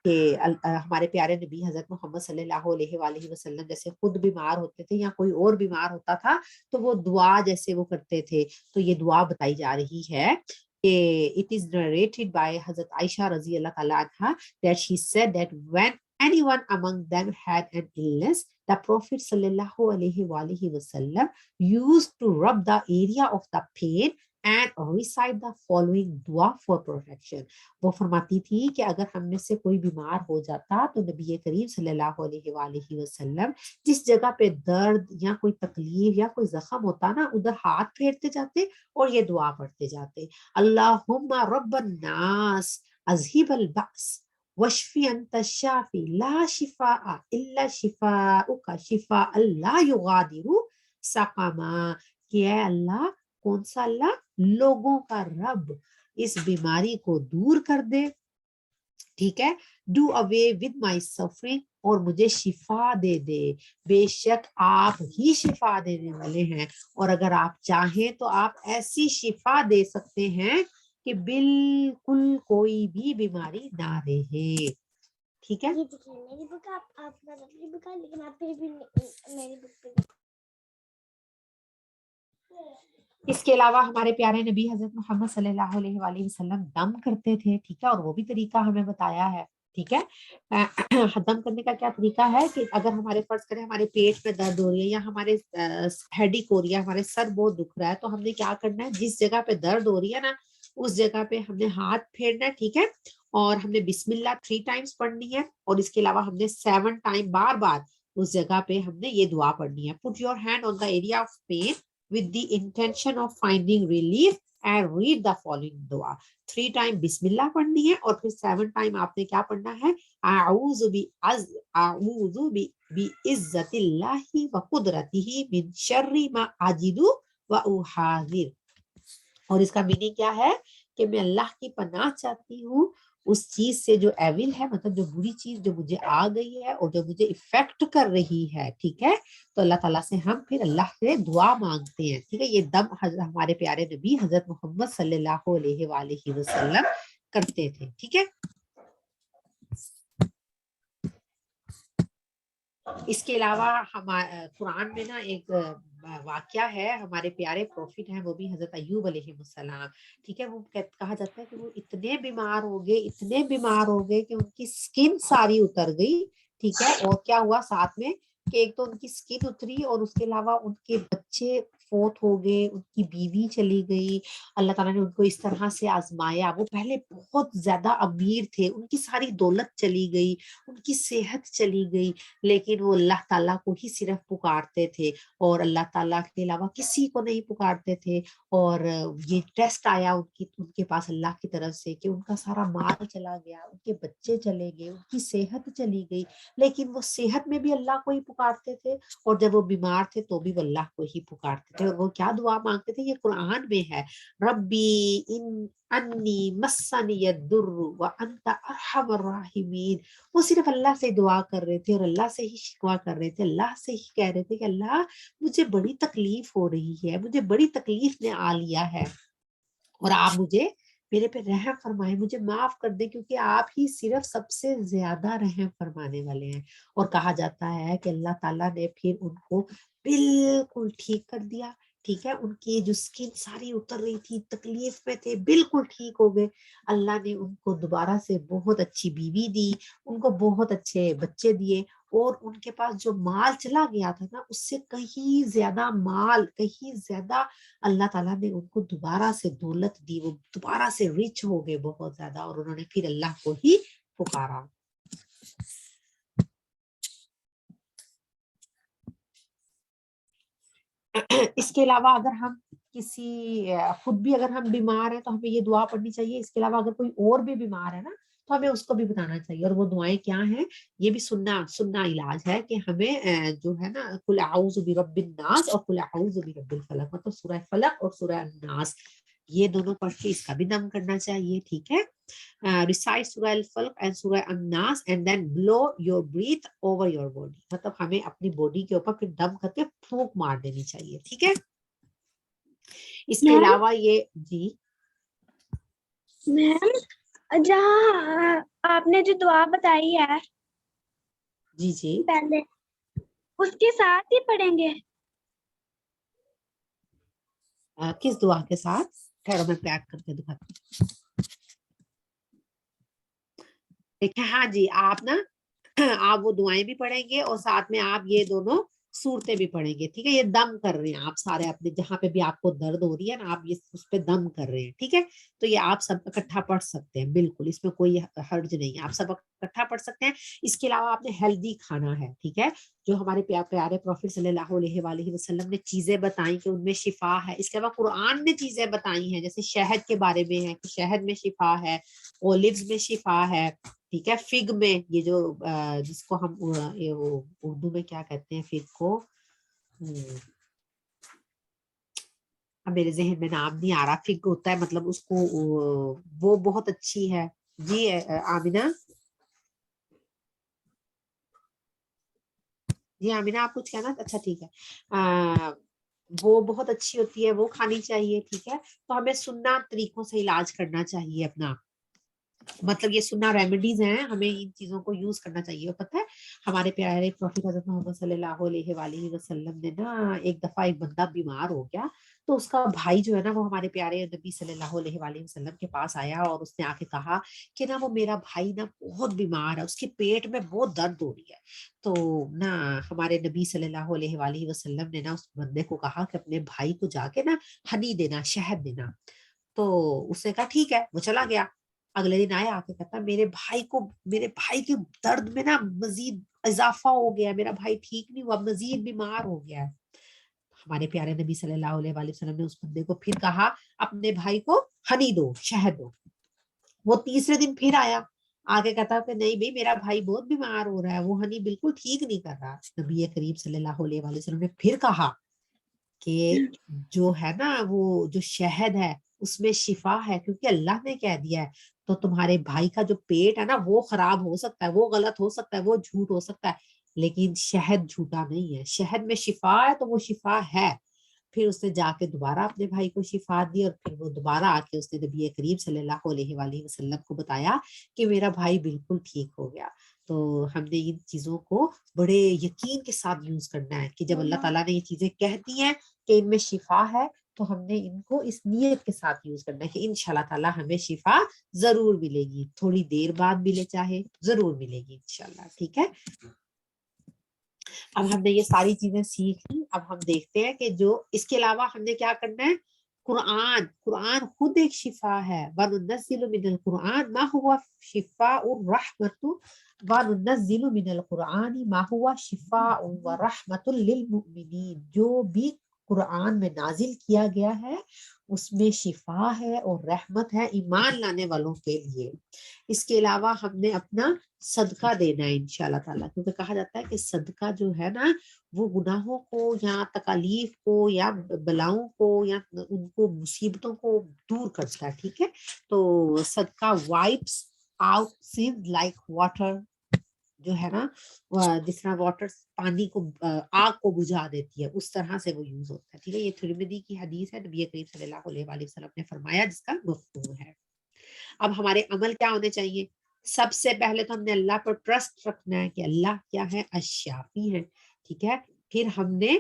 کہ ہمارے پیارے نبی حضرت محمد صلی اللہ علیہ وآلہ وسلم جیسے خود بیمار ہوتے تھے یا کوئی اور بیمار ہوتا تھا تو وہ دعا جیسے وہ کرتے تھے، تو یہ دعا بتائی جا رہی ہے کہ it is narrated by حضرت عائشہ رضی اللہ تعالیٰ عنہ that she said that when anyone among them had an illness, the Prophet sallallahu alaihi وآلہ وسلم used to rub the area of the pain and recite the following dua for protection. وہ فرماتی تھی کہ اگر ہم میں سے کوئی بیمار ہو جاتا تو نبی کریم صلی اللہ علیہ وآلہ وسلم جس جگہ پہ درد یا کوئی تکلیف یا کوئی زخم ہوتا نا ادھر ہاتھ پھیرتے جاتے اور یہ دعا پڑھتے جاتے، اللہم رب الناس اذہب البأس واشفی انت الشافی لا شفاء الا شفاءک شفاء لا یغادر سقما، کہ اے اللہ، کون سا اللہ؟ لوگوں کا رب، اس بیماری کو دور کر دے، ٹھیک ہے، do away with my suffering, اور مجھے شفا دے دے، بے شک آپ ہی شفا دینے والے ہیں، اور اگر آپ چاہیں تو آپ ایسی شفا دے سکتے ہیں کہ بالکل کوئی بھی بیماری نہ رہے، ٹھیک ہے۔ میری بک آپ اپنی بک لیکن آپ پھر بھی میری بک پہ اس کے علاوہ ہمارے پیارے نبی حضرت محمد صلی اللہ علیہ وآلہ وسلم دم کرتے تھے، ٹھیک ہے، اور وہ بھی طریقہ ہمیں بتایا ہے، ٹھیک ہے۔ دم کرنے کا کیا طریقہ ہے کہ اگر ہمارے فرض کریں ہمارے پیٹ میں درد ہو رہی ہے یا ہمارے ہیڈیک ہو رہی ہے، ہمارے سر بہت دکھ رہا ہے، تو ہم نے کیا کرنا ہے، جس جگہ پہ درد ہو رہی ہے نا اس جگہ پہ ہم نے ہاتھ پھیرنا ہے، ٹھیک ہے، اور ہم نے بسم اللہ 3 ٹائمز پڑھنی ہے، اور اس کے علاوہ ہم نے 7 ٹائم بار بار اس جگہ پہ ہم نے یہ دعا پڑھنی ہے، put your hand on the area of pain with the intention of finding relief and read the following dua. 3 time بسم اللہ پڑھنی ہے اور پھر 7 ٹائم آپ نے کیا پڑھنا ہے، اعوذ بعزت اللہ وقدرتہ من شر ما اجد واحاذر، اور اس کا میننگ کیا ہے کہ میں اللہ کی پناہ چاہتی ہوں اس چیز سے جو ایول ہے، مطلب جو بری چیز جو مجھے آ گئی ہے اور جو مجھے افیکٹ کر رہی ہے، ٹھیک ہے، تو اللہ تعالیٰ سے ہم پھر اللہ سے دعا مانگتے ہیں، ٹھیک ہے۔ یہ دم ہمارے پیارے نبی حضرت محمد صلی اللہ علیہ وآلہ وسلم کرتے تھے، ٹھیک ہے۔ اس کے علاوہ قرآن میں نا ایک واقعہ ہے، ہمارے پیارے پروفٹ ہیں وہ بھی حضرت ایوب علیہ السلام، ٹھیک ہے، وہ کہا جاتا ہے کہ وہ اتنے بیمار ہو گئے کہ ان کی سکن ساری اتر گئی، ٹھیک ہے، اور کیا ہوا ساتھ میں کہ ایک تو ان کی سکن اتری اور اس کے علاوہ ان کے بچے فوت ہو گئے، ان کی بیوی چلی گئی، اللہ تعالیٰ نے ان کو اس طرح سے آزمایا، وہ پہلے بہت زیادہ امیر تھے، ان کی ساری دولت چلی گئی، ان کی صحت چلی گئی، لیکن وہ اللہ تعالیٰ کو ہی صرف پکارتے تھے اور اللہ تعالیٰ کے علاوہ کسی کو نہیں پکارتے تھے، اور یہ ٹیسٹ آیا ان کے پاس اللہ کی طرف سے کہ ان کا سارا مال چلا گیا، ان کے بچے چلے گئے، ان کی صحت چلی گئی، لیکن وہ صحت میں بھی اللہ کو ہی پکارتے تھے، اور جب وہ بیمار تھے تو بھی وہ اللہ کو ہی پکارتے تھے، اور وہ کیا دعا مانگتے تھے، یہ قرآن میں ہے، ربی انی مسنی الضر وانت ارحم الراحمین، وہ صرف اللہ سے دعا کر رہے تھے اور اللہ سے ہی شکوا کر رہے تھے، اللہ سے ہی کہہ رہے تھے کہ اللہ مجھے بڑی تکلیف ہو رہی ہے، مجھے بڑی تکلیف نے آ لیا ہے، اور آپ مجھے میرے پہ رحم فرمائیں، مجھے معاف کر دیں، کیونکہ آپ ہی صرف سب سے زیادہ رحم فرمانے والے ہیں۔ اور کہا جاتا ہے کہ اللہ تعالیٰ نے پھر ان کو بالکل ٹھیک کر دیا، ٹھیک ہے، ان کی جو اسکن ساری اتر رہی تھی، تکلیف میں تھے، بالکل ٹھیک ہو گئے. اللہ نے ان کو دوبارہ سے بہت اچھی بیوی دی، ان کو بہت اچھے بچے دیے، اور ان کے پاس جو مال چلا گیا تھا نا اس سے کہیں زیادہ مال، کہیں زیادہ اللہ تعالیٰ نے ان کو دوبارہ سے دولت دی، وہ دوبارہ سے رچ ہو گئے بہت زیادہ، اور انہوں نے پھر اللہ کو ہی پکارا. اس کے علاوہ اگر ہم خود بھی اگر ہم بیمار ہیں تو ہمیں یہ دعا پڑھنی چاہیے. اس کے علاوہ اگر کوئی اور بھی بیمار ہے نا تو ہمیں اس کو بھی بتانا چاہیے. اور وہ دعائیں کیا ہیں؟ یہ بھی سننا علاج ہے کہ ہمیں جو ہے نا قل اعوذ برب الناس اور قل اعوذ برب الفلق، مطلب سورہ فلق اور سورہ الناس، یہ دونوں پڑھ کے اس کا بھی دم کرنا چاہیے. ٹھیک ہے، recite سورہ الفلق and سورہ الناس and then blow your breath over your body، مطلب ہمیں اپنی باڈی کے اوپر پھر دم کر کے پھونک مار دینی چاہیے. ٹھیک ہے، اس کے علاوہ یہ جی میم جہاں آپ نے جو دعا بتائی ہے جی جی پہلے، اس کے ساتھ ہی پڑھیں گے؟ کس دعا کے ساتھ؟ ٹھہرو میں پیک کر کے دکھاتی ہوں. دیکھیں ہاں جی، آپ نا آپ وہ دعائیں بھی پڑھیں گے اور ساتھ میں آپ یہ دونوں صورتیں بھی پڑھیں گے. ٹھیک ہے، یہ دم کر رہے ہیں آپ سارے اپنے جہاں پہ بھی آپ کو درد ہو رہی ہے نا، آپ یہ اس پہ دم کر رہے ہیں. ٹھیک ہے، تو یہ آپ سب اکٹھا پڑھ سکتے ہیں، بالکل اس میں کوئی حرج نہیں ہے، آپ سب اکٹھا پڑھ سکتے ہیں. اس کے علاوہ آپ نے ہیلدی کھانا ہے. ٹھیک ہے، جو ہمارے پیارے پروفیٹ صلی اللہ علیہ وآلہ وسلم نے چیزیں بتائیں کہ ان میں شفا ہے. اس کے علاوہ قرآن نے چیزیں بتائی ہیں، جیسے شہد کے بارے میں ہے کہ شہد میں شفا ہے، اولیوز میں شفا ہے. ٹھیک ہے، فگ میں یہ جو جس کو ہم اردو میں کیا کہتے ہیں فگ کو، اب میرے ذہن میں نام نہیں آ رہا. فگ ہوتا ہے مطلب اس کو وہ بہت اچھی ہے. جی آمینہ، جی آمینہ آپ کچھ کہنا؟ اچھا ٹھیک ہے، وہ بہت اچھی ہوتی ہے، وہ کھانی چاہیے. ٹھیک ہے، تو ہمیں سننا طریقوں سے علاج کرنا چاہیے اپنا، مطلب یہ سننا ریمیڈیز ہیں، ہمیں ان چیزوں کو یوز کرنا چاہیے. اور پتہ ہے ہمارے پیارے پروفیٹ حضرت محمد صلی اللہ علیہ وآلہ وسلم نے نا ایک دفعہ ایک بندہ بیمار ہو گیا، تو اس کا بھائی جو ہے نا وہ ہمارے پیارے نبی صلی اللہ علیہ وآلہ وسلم کے پاس آیا اور اس نے آ کے کہا کہ نا وہ میرا بھائی نا بہت بیمار ہے، اس کے پیٹ میں بہت درد ہو رہی ہے. تو نا ہمارے نبی صلی اللہ علیہ وآلہ وسلم نے نا اس بندے کو کہا کہ اپنے بھائی کو جا کے نا ہنی دینا، شہد دینا. تو اس نے کہا ٹھیک ہے، وہ چلا گیا. اگلے دن آیا آ کے کہتا میرے بھائی کے درد میں نا مزید اضافہ ہو گیا، میرا بھائی ٹھیک نہیں ہوا، مزید بیمار ہو گیا ہے. ہمارے پیارے نبی صلی اللہ علیہ وآلہ وسلم نے اس بندے کو پھر کہا اپنے بھائی کو ہنی دو، شہد دو. وہ تیسرے دن پھر آیا، آگے کہتا کہ نہیں بھائی میرا بھائی بہت بیمار ہو رہا ہے، وہ ہنی بالکل ٹھیک نہیں کر رہا. نبی کریم صلی اللہ علیہ وآلہ وسلم نے پھر کہا کہ جو ہے نا وہ جو شہد ہے اس میں شفا ہے، کیونکہ اللہ نے کہہ دیا ہے. تو تمہارے بھائی کا جو پیٹ ہے نا وہ خراب ہو سکتا ہے، وہ غلط ہو سکتا ہے، وہ جھوٹ ہو سکتا ہے، لیکن شہد جھوٹا نہیں ہے. شہد میں شفا ہے تو وہ شفا ہے. پھر اس نے جا کے دوبارہ اپنے بھائی کو شفا دی، اور پھر وہ دوبارہ آ کے اس نے نبی کریم صلی اللہ علیہ وآلہ وسلم کو بتایا کہ میرا بھائی بالکل ٹھیک ہو گیا. تو ہم نے ان چیزوں کو بڑے یقین کے ساتھ یوز کرنا ہے کہ جب اللہ تعالیٰ نے یہ چیزیں کہہ دی ہیں کہ ان میں شفا ہے تو ہم نے ان کو اس نیت کے ساتھ یوز کرنا ہے کہ انشاءاللہ تعالیٰ ہمیں شفا ضرور ملے گی، تھوڑی دیر بعد ملے چاہے، ضرور ملے گی انشاءاللہ. ٹھیک ہے، اب ہم نے یہ ساری چیزیں سیکھ لی. اب ہم دیکھتے ہیں کہ جو اس کے علاوہ ہم نے کیا کرنا ہے. قرآن خود ایک شفا ہے. وَنُنَزِّلُ مِنَ الْقُرْآنِ مَا هُوَ شِفَاءٌ وَرَحْمَةٌ وَنُنَزِّلُ مِنَ الْقُرْآنِ مَا هُوَ شِفَاءٌ وَرَحْمَةٌ لِلْمُؤْمِنِينَ، جو بھی قرآن میں نازل کیا گیا ہے اس میں شفا ہے اور رحمت ہے ایمان لانے والوں کے لیے. اس کے علاوہ ہم نے اپنا صدقہ دینا ہے انشاءاللہ تعالیٰ، کیونکہ کہا جاتا ہے کہ صدقہ جو ہے نا وہ گناہوں کو یا تکالیف کو یا بلاؤں کو یا ان کو مصیبتوں کو دور کرتا ہے. ٹھیک ہے، تو صدقہ وائپس آؤٹ سین لائک واٹر، جو ہے نا جس طرح واٹر پانی کو آگ کو بجھا دیتی ہے اس طرح سے وہ یوز ہوتا ہے. ٹھیک ہے، یہ ترمذی کی حدیث ہے، نبی کریم صلی اللہ علیہ وآلہ وسلم نے فرمایا جس کا مفہوم ہے. اب ہمارے عمل کیا ہونے چاہیے؟ سب سے پہلے تو ہم نے اللہ پر ٹرسٹ رکھنا ہے کہ اللہ کیا ہے، الشافی ہے. ٹھیک ہے، پھر ہم نے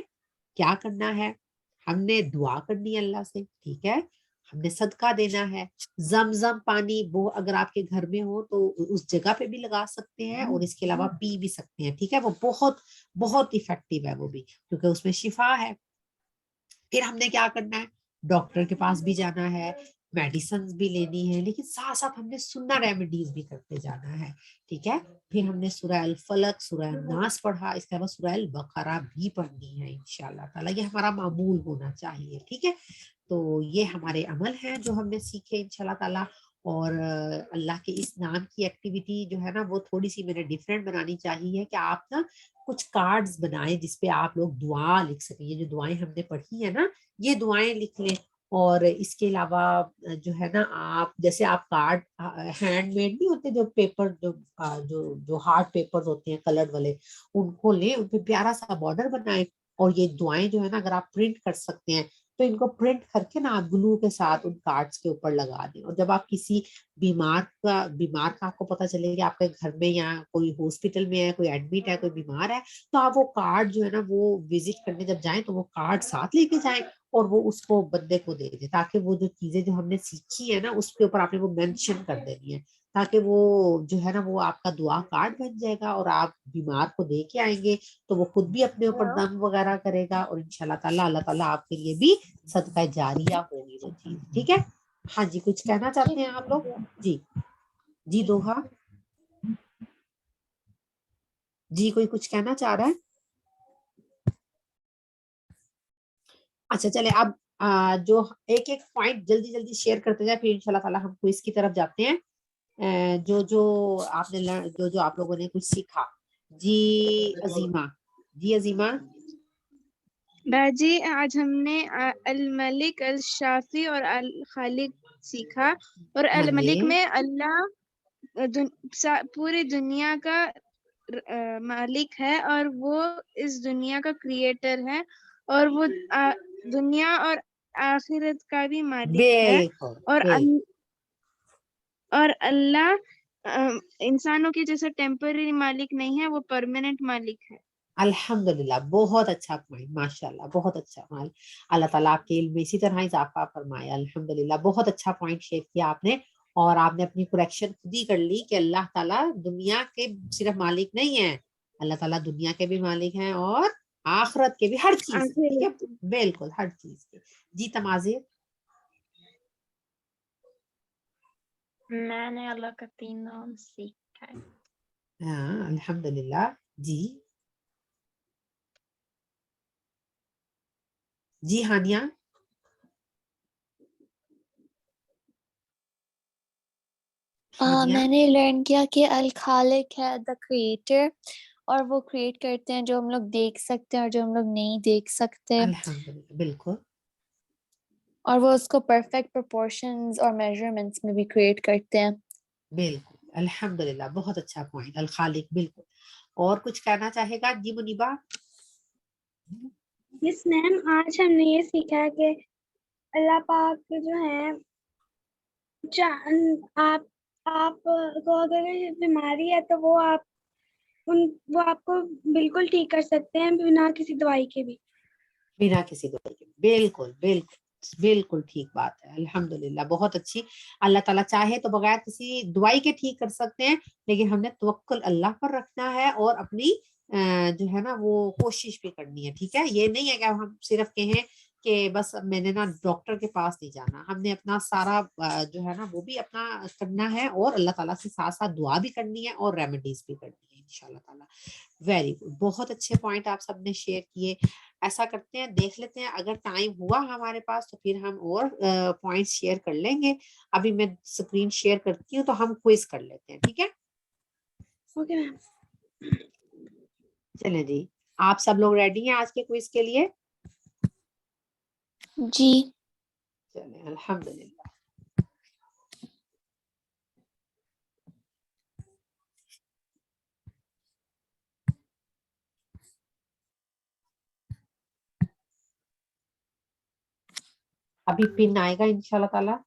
کیا کرنا ہے، ہم نے دعا کرنی ہے اللہ سے, ٹھیک ہے, ہم نے صدقہ دینا ہے. زمزم پانی وہ اگر آپ کے گھر میں ہو تو اس جگہ پہ بھی لگا سکتے ہیں, اور اس کے علاوہ پی بھی سکتے ہیں, ٹھیک ہے, وہ بہت بہت افیکٹو ہے وہ بھی, کیونکہ اس میں شفا ہے. پھر ہم نے کیا کرنا ہے, ڈاکٹر کے پاس بھی جانا ہے, میڈیسنز بھی لینی ہے, لیکن ساتھ ساتھ ہم نے سننا ریمیڈیز بھی کرتے جانا ہے, ٹھیک ہے. پھر ہم نے سورہ الفلق, سورہ الناس پڑھا, اس کے بعد سورہ البقرہ بھی پڑھنی ہے انشاءاللہ تعالیٰ. یہ ہمارا معمول ہونا چاہیے, ٹھیک ہے. تو یہ ہمارے عمل ہیں جو ہم نے سیکھے انشاءاللہ تعالیٰ. اور اللہ کے اس نام کی ایکٹیویٹی جو ہے نا وہ تھوڑی سی میں نے ڈیفرنٹ بنانی چاہیے کہ آپ نا کچھ کارڈز بنائیں جس پہ آپ لوگ دعا لکھ سکیں. یہ جو دعائیں ہم نے پڑھی ہیں نا یہ دعائیں لکھ لیں. اور اس کے علاوہ جو ہے نا آپ جیسے آپ کارڈ ہینڈ میڈ نہیں ہوتے, جو پیپر جو ہارڈ پیپر ہوتے ہیں کلرڈ والے, ان کو لیں, ان پہ پیارا سا بارڈر بنائیں, اور یہ دعائیں جو ہے نا اگر آپ پرنٹ کر سکتے ہیں تو ان کو پرنٹ کر کے نا آپ گلو کے ساتھ ان کارڈز کے اوپر لگا دیں. اور جب آپ کسی بیمار کا آپ کو پتہ چلے کہ آپ کے گھر میں یا کوئی ہاسپٹل میں ہے, کوئی ایڈمٹ ہے, کوئی بیمار ہے, تو آپ وہ کارڈ جو ہے نا وہ وزٹ کرنے جب جائیں تو وہ کارڈ ساتھ لے کے جائیں اور وہ اس کو بندے کو دے دیں, تاکہ وہ جو چیزیں جو ہم نے سیکھی ہے نا اس کے اوپر آپ نے وہ مینشن کر دینی ہے, تاکہ وہ جو ہے نا وہ آپ کا دعا کارڈ بن جائے گا, اور آپ بیمار کو دے کے آئیں گے تو وہ خود بھی اپنے اوپر دم وغیرہ کرے گا, اور انشاءاللہ تعالیٰ اللہ تعالیٰ آپ کے لیے بھی صدقہ جاریہ ہوگی وہ چیز, ٹھیک ہے. ہاں جی, کچھ کہنا چاہتے ہیں آپ لوگ؟ جی جی دوہا جی, کوئی کچھ کہنا چاہ رہا ہے؟ اچھا چلے اب جو ایک ایک پوائنٹ جلدی جلدی شیئر کرتے جائیں, پھر انشاءاللہ تعالیٰ ہم کوئز کی طرف جاتے ہیں. جو آپ نے جو آپ لوگوں نے کچھ سیکھا. جی عظیمہ, جی عظیمہ. باجی آج ہم نے الملک, الشافی اور الخالق سیکھا. اور ہاں الملک جی, میں اللہ پوری دنیا کا مالک ہے, اور وہ اس دنیا کا کریٹر ہے, اور وہ دنیا اور آخرت کا بھی مالک ہے. بالکل اور بالکل, اور اللہ انسانوں کے جیسا ٹیمپرری مالک نہیں ہے, وہ پرماننٹ مالک ہے. الحمدللہ, بہت اچھا پوائنٹ, ماشاءاللہ, بہت اچھا. اللہ تعالیٰ آپ کے علم میں اسی طرح اضافہ فرمایا. الحمدللہ, بہت اچھا پوائنٹ شیئر کیا آپ نے, اور آپ نے اپنی کریکشن خود ہی کر لی کہ اللہ تعالیٰ دنیا کے صرف مالک نہیں ہیں, اللہ تعالیٰ دنیا کے بھی مالک ہیں اور آخرت کے بھی, ہر چیز, ٹھیک ہے, بالکل ہر چیز کے. جی تمازیر. میں نے اللہ کا 3 نام سیکھا ہے. ہاں الحمدللہ. جی جی ہانیہ. ہانیہ, میں نے لرن کیا کہ الخالق ہے دا کریٹر, اور وہ کریٹ کرتے ہیں جو ہم لوگ دیکھ سکتے ہیں اور جو ہم لوگ نہیں دیکھ سکتے, الحمدللہ, بالکل اور وہ اس کو پرفیکٹ پروپورشنز اور میجرمنٹس میں بھی کریٹ کرتے ہیں. بالکل, الحمدللہ, بہت اچھا پوائنٹ, الخالق, بالکل. اور کچھ کہنا چاہے گا جی منیبہ؟ یس میم, آج ہم نے یہ سیکھا کہ اللہ پاک جو ہے آپ کو اگر بیماری ہے تو وہ آپ کو بالکل ٹھیک کر سکتے ہیں بنا کسی دوائی کے بھی. بنا کسی دوائی کے, بالکل بالکل بالکل ٹھیک بات ہے. الحمدللہ, بہت اچھی. اللہ تعالیٰ چاہے تو بغیر کسی دوائی کے ٹھیک کر سکتے ہیں, لیکن ہم نے توکل اللہ پر رکھنا ہے اور اپنی جو ہے نا وہ کوشش بھی کرنی ہے, ٹھیک ہے. یہ نہیں ہے کہ ہم صرف کہیں کہ بس میں نے نا ڈاکٹر کے پاس نہیں جانا, ہم نے اپنا سارا جو ہے نا وہ بھی اپنا کرنا ہے, اور اللہ تعالیٰ سے ساتھ ساتھ دعا بھی کرنی ہے اور ریمیڈیز بھی کرنی ہے انشاءاللہ تعالیٰ. ویری گڈ, بہت اچھے پوائنٹ آپ سب نے شیئر کیے. ایسا کرتے ہیں, دیکھ لیتے ہیں اگر ٹائم ہوا ہمارے پاس تو پھر ہم اور پوائنٹس شیئر کر لیں گے. ابھی میں اسکرین شیئر کرتی ہوں تو ہم کوئز کر لیتے ہیں, ٹھیک ہے. Okay ma'am. چلیں جی, آپ سب لوگ ریڈی ہیں آج کے کوئز کے لیے؟ جی چلیں, الحمدللہ. ابھی پن آئے گا انشاءاللہ تعالیٰ.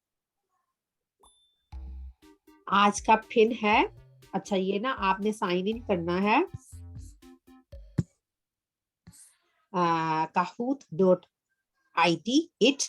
آج کا پن ہے, اچھا یہ نا آپ نے سائن ان کرنا ہے kahoot.com IT it,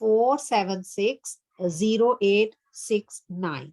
4760869,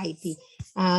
.it।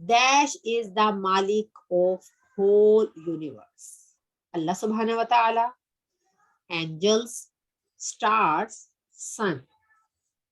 Dash is the Malik of whole universe. Allah subhanahu wa ta'ala, angels, stars, sun.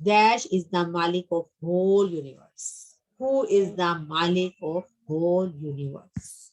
Dash is the Malik of whole universe. Who is the Malik of whole universe?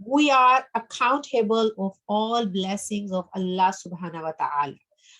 We are accountable of all blessings of Allah subhanahu wa ta'ala.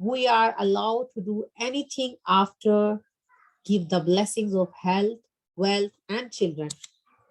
we are allowed to do anything after give the blessings of health, wealth and children.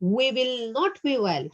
we will not be well.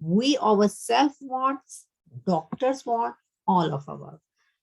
we ourselves wants, doctors want, all of our.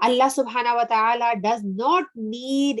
Allah subhanahu wa ta'ala does not need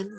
1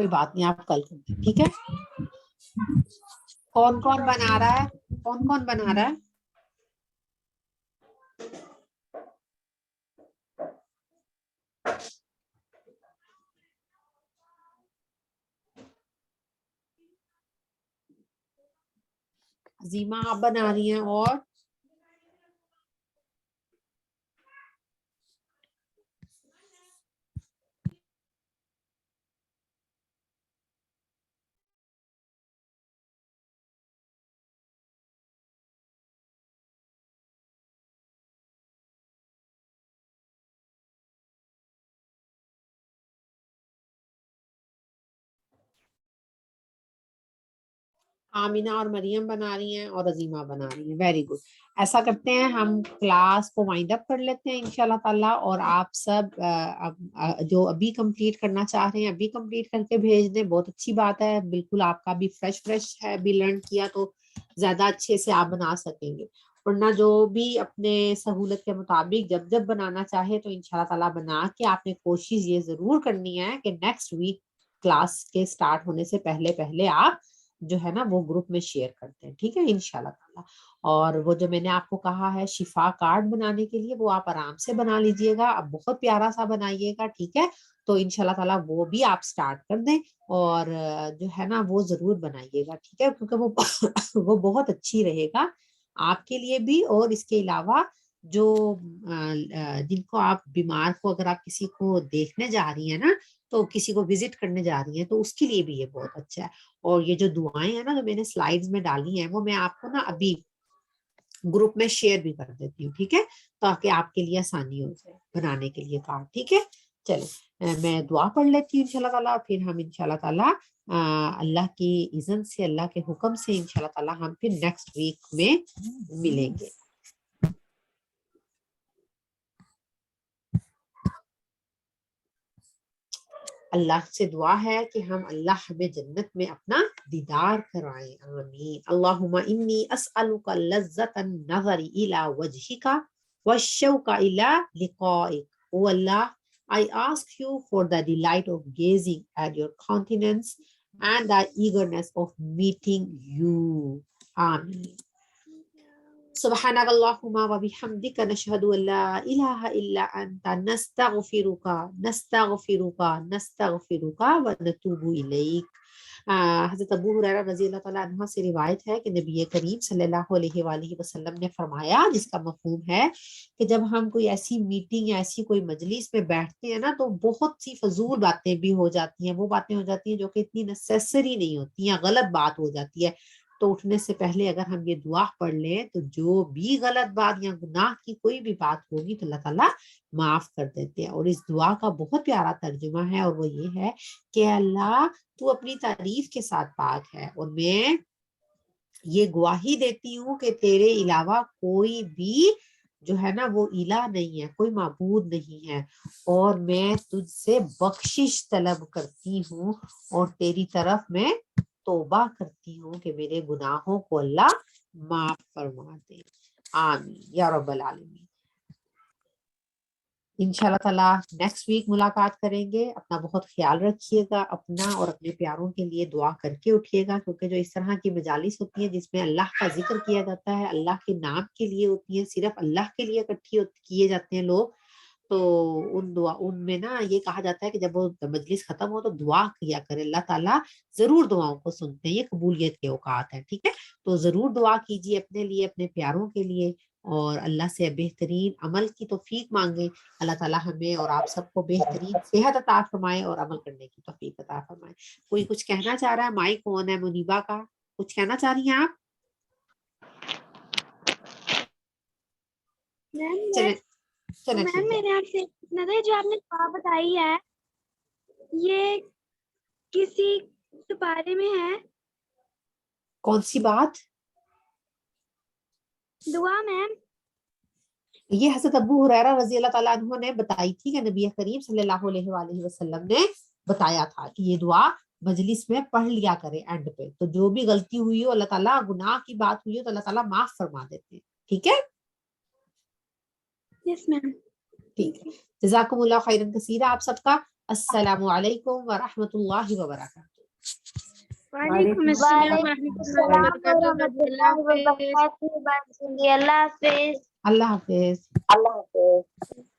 کوئی بات نہیں, آپ کل کریں, ٹھیک ہے. کون کون بنا رہا ہے, کون کون بنا رہا ہے؟ عظیمہ آپ بنا رہی ہیں, اور آمینہ اور مریم بنا رہی ہیں, اور عظیمہ بنا رہی ہیں. Very good. ایسا کرتے ہیں, ہم کلاس کو وائنڈ اپ کر لیتے ہیں انشاءاللہ تعالیٰ, اور آپ سب جو ابھی کمپلیٹ کرنا چاہ رہے ہیں ابھی کمپلیٹ کر کے بھیج دیں. بہت اچھی بات ہے, بالکل آپ کا بھی فریش ہے, بھی لرن کیا تو زیادہ اچھے سے آپ بنا سکیں گے. ورنہ جو بھی اپنے سہولت کے مطابق جب جب بنانا چاہے تو انشاءاللہ تعالیٰ بنا کے, آپ نے کوشش یہ ضرور کرنی ہے کہ نیکسٹ ویک کلاس کے سٹارٹ ہونے سے پہلے آپ جو ہے نا وہ گروپ میں شیئر کرتے ہیں, ٹھیک ہے انشاءاللہ تعالیٰ. اور وہ جو میں نے آپ کو کہا ہے شفا کارڈ بنانے کے لیے, وہ آپ آرام سے بنا لیجئے گا, اب بہت پیارا سا بنائیے گا, ٹھیک ہے. تو انشاءاللہ تعالیٰ وہ بھی آپ سٹارٹ کر دیں, اور جو ہے نا وہ ضرور بنائیے گا, ٹھیک ہے, کیونکہ وہ بہت اچھی رہے گا آپ کے لیے بھی. اور اس کے علاوہ جو جن کو آپ بیمار کو, اگر آپ کسی کو دیکھنے جا رہی ہیں نا, تو کسی کو وزٹ کرنے جا رہی ہیں, تو اس کے لیے بھی یہ بہت اچھا ہے. اور یہ جو دعائیں ہیں نا جو میں نے سلائیڈز میں ڈالی ہیں, وہ میں آپ کو نا ابھی گروپ میں شیئر بھی کر دیتی ہوں, ٹھیک ہے, تاکہ آپ کے لیے آسانی ہو جائے بنانے کے لیے کارڈ, ٹھیک ہے. چلے میں دعا پڑھ لیتی ہوں انشاءاللہ تعالیٰ, پھر ہم انشاءاللہ تعالیٰ اللہ کی اذن سے, اللہ کے حکم سے انشاءاللہ تعالیٰ ہم پھر نیکسٹ ویک میں ملیں گے. اللہ سے دعا ہے کہ ہم اللہ ہمیں جنت میں اپنا دیدار کرائیں, آمین. اللہم انی اسألک لذت النظر الی وجہک والشوق الی لقائک. او اللہ, I ask you for the delight of gazing at your countenance and the eagerness of meeting you. آمین. سبحانك اللهم وبحمدك نشهد ان لا اله الا انت نستغفرك ونتوب اليك. حضرت ابو ہریرہ رضی اللہ تعالیٰ عنہ سے روایت ہے کہ نبی کریم صلی اللہ علیہ وآلہ وسلم نے فرمایا, جس کا مفہوم ہے کہ جب ہم کوئی ایسی میٹنگ یا ایسی کوئی مجلس میں بیٹھتے ہیں نا, تو بہت سی فضول باتیں بھی ہو جاتی ہیں, وہ باتیں ہو جاتی ہیں جو کہ اتنی نیسیسری نہیں ہوتی ہیں, غلط بات ہو جاتی ہے. تو اٹھنے سے پہلے اگر ہم یہ دعا پڑھ لیں تو جو بھی غلط بات یا گناہ کی کوئی بھی بات ہوگی تو اللہ تعالیٰ معاف کر دیتے ہیں. اور اس دعا کا بہت پیارا ترجمہ ہے, اور وہ یہ ہے کہ اللہ تو اپنی تعریف کے ساتھ پاک ہے, اور میں یہ گواہی دیتی ہوں کہ تیرے علاوہ کوئی بھی جو ہے نا وہ الہ نہیں ہے, کوئی معبود نہیں ہے, اور میں تجھ سے بخشش طلب کرتی ہوں, اور تیری طرف میں توبہ کرتی ہوں کہ میرے گناہوں کو اللہ معاف فرما دے. آمین یا رب العالمین. انشاءاللہ تعالیٰ نیکسٹ ویک ملاقات کریں گے. اپنا بہت خیال رکھیے گا, اپنا اور اپنے پیاروں کے لیے دعا کر کے اٹھیے گا, کیونکہ جو اس طرح کی مجالس ہوتی ہیں جس میں اللہ کا ذکر کیا جاتا ہے, اللہ کے نام کے لیے ہوتی ہیں, صرف اللہ کے لیے اکٹھی کیے جاتے ہیں لوگ, تو ان میں نا یہ کہا جاتا ہے کہ جب وہ مجلس ختم ہو تو دعا کیا کرے. اللہ تعالیٰ ضرور دعاؤں کو سنتے ہیں, یہ قبولیت کے اوقات ہیں, ٹھیک ہے. تو ضرور دعا کیجیے اپنے لیے, اپنے پیاروں کے لیے, اور اللہ سے بہترین عمل کی توفیق مانگیں. اللہ تعالیٰ ہمیں اور آپ سب کو بہترین صحت عطا فرمائے اور عمل کرنے کی توفیق عطا فرمائے. کوئی کچھ کہنا چاہ رہا ہے؟ مائک آن ہے منیبا کا, کچھ کہنا چاہ رہی ہیں آپ؟ میم میرے آپ سے پوچھنا تھا, جو آپ نے دعا بتائی ہے یہ کسی سپارے میں ہے؟ کون سی بات؟ دعا میم یہ حضرت ابو ہریرہ رضی اللہ تعالیٰ عنہ نے بتائی تھی کہ نبی کریم صلی اللہ علیہ وآلہ وسلم نے بتایا تھا کہ یہ دعا مجلس میں پڑھ لیا کرے اینڈ پہ, تو جو بھی غلطی ہوئی ہو, اللہ تعالیٰ گناہ کی بات ہوئی ہو تو اللہ تعالیٰ معاف فرما دیتے ہیں, ٹھیک ہے. یس میم. ٹھیک ہے, جزاکم اللہ خیرن کثیرہ آپ سب کا. السلام علیکم ورحمۃ اللہ وبرکاتہ. وعلیکم السلام ورحمۃ اللہ وبرکاتہ. اللہ حافظ. اللہ حافظ. اللہ حافظ. اللہ حافظ.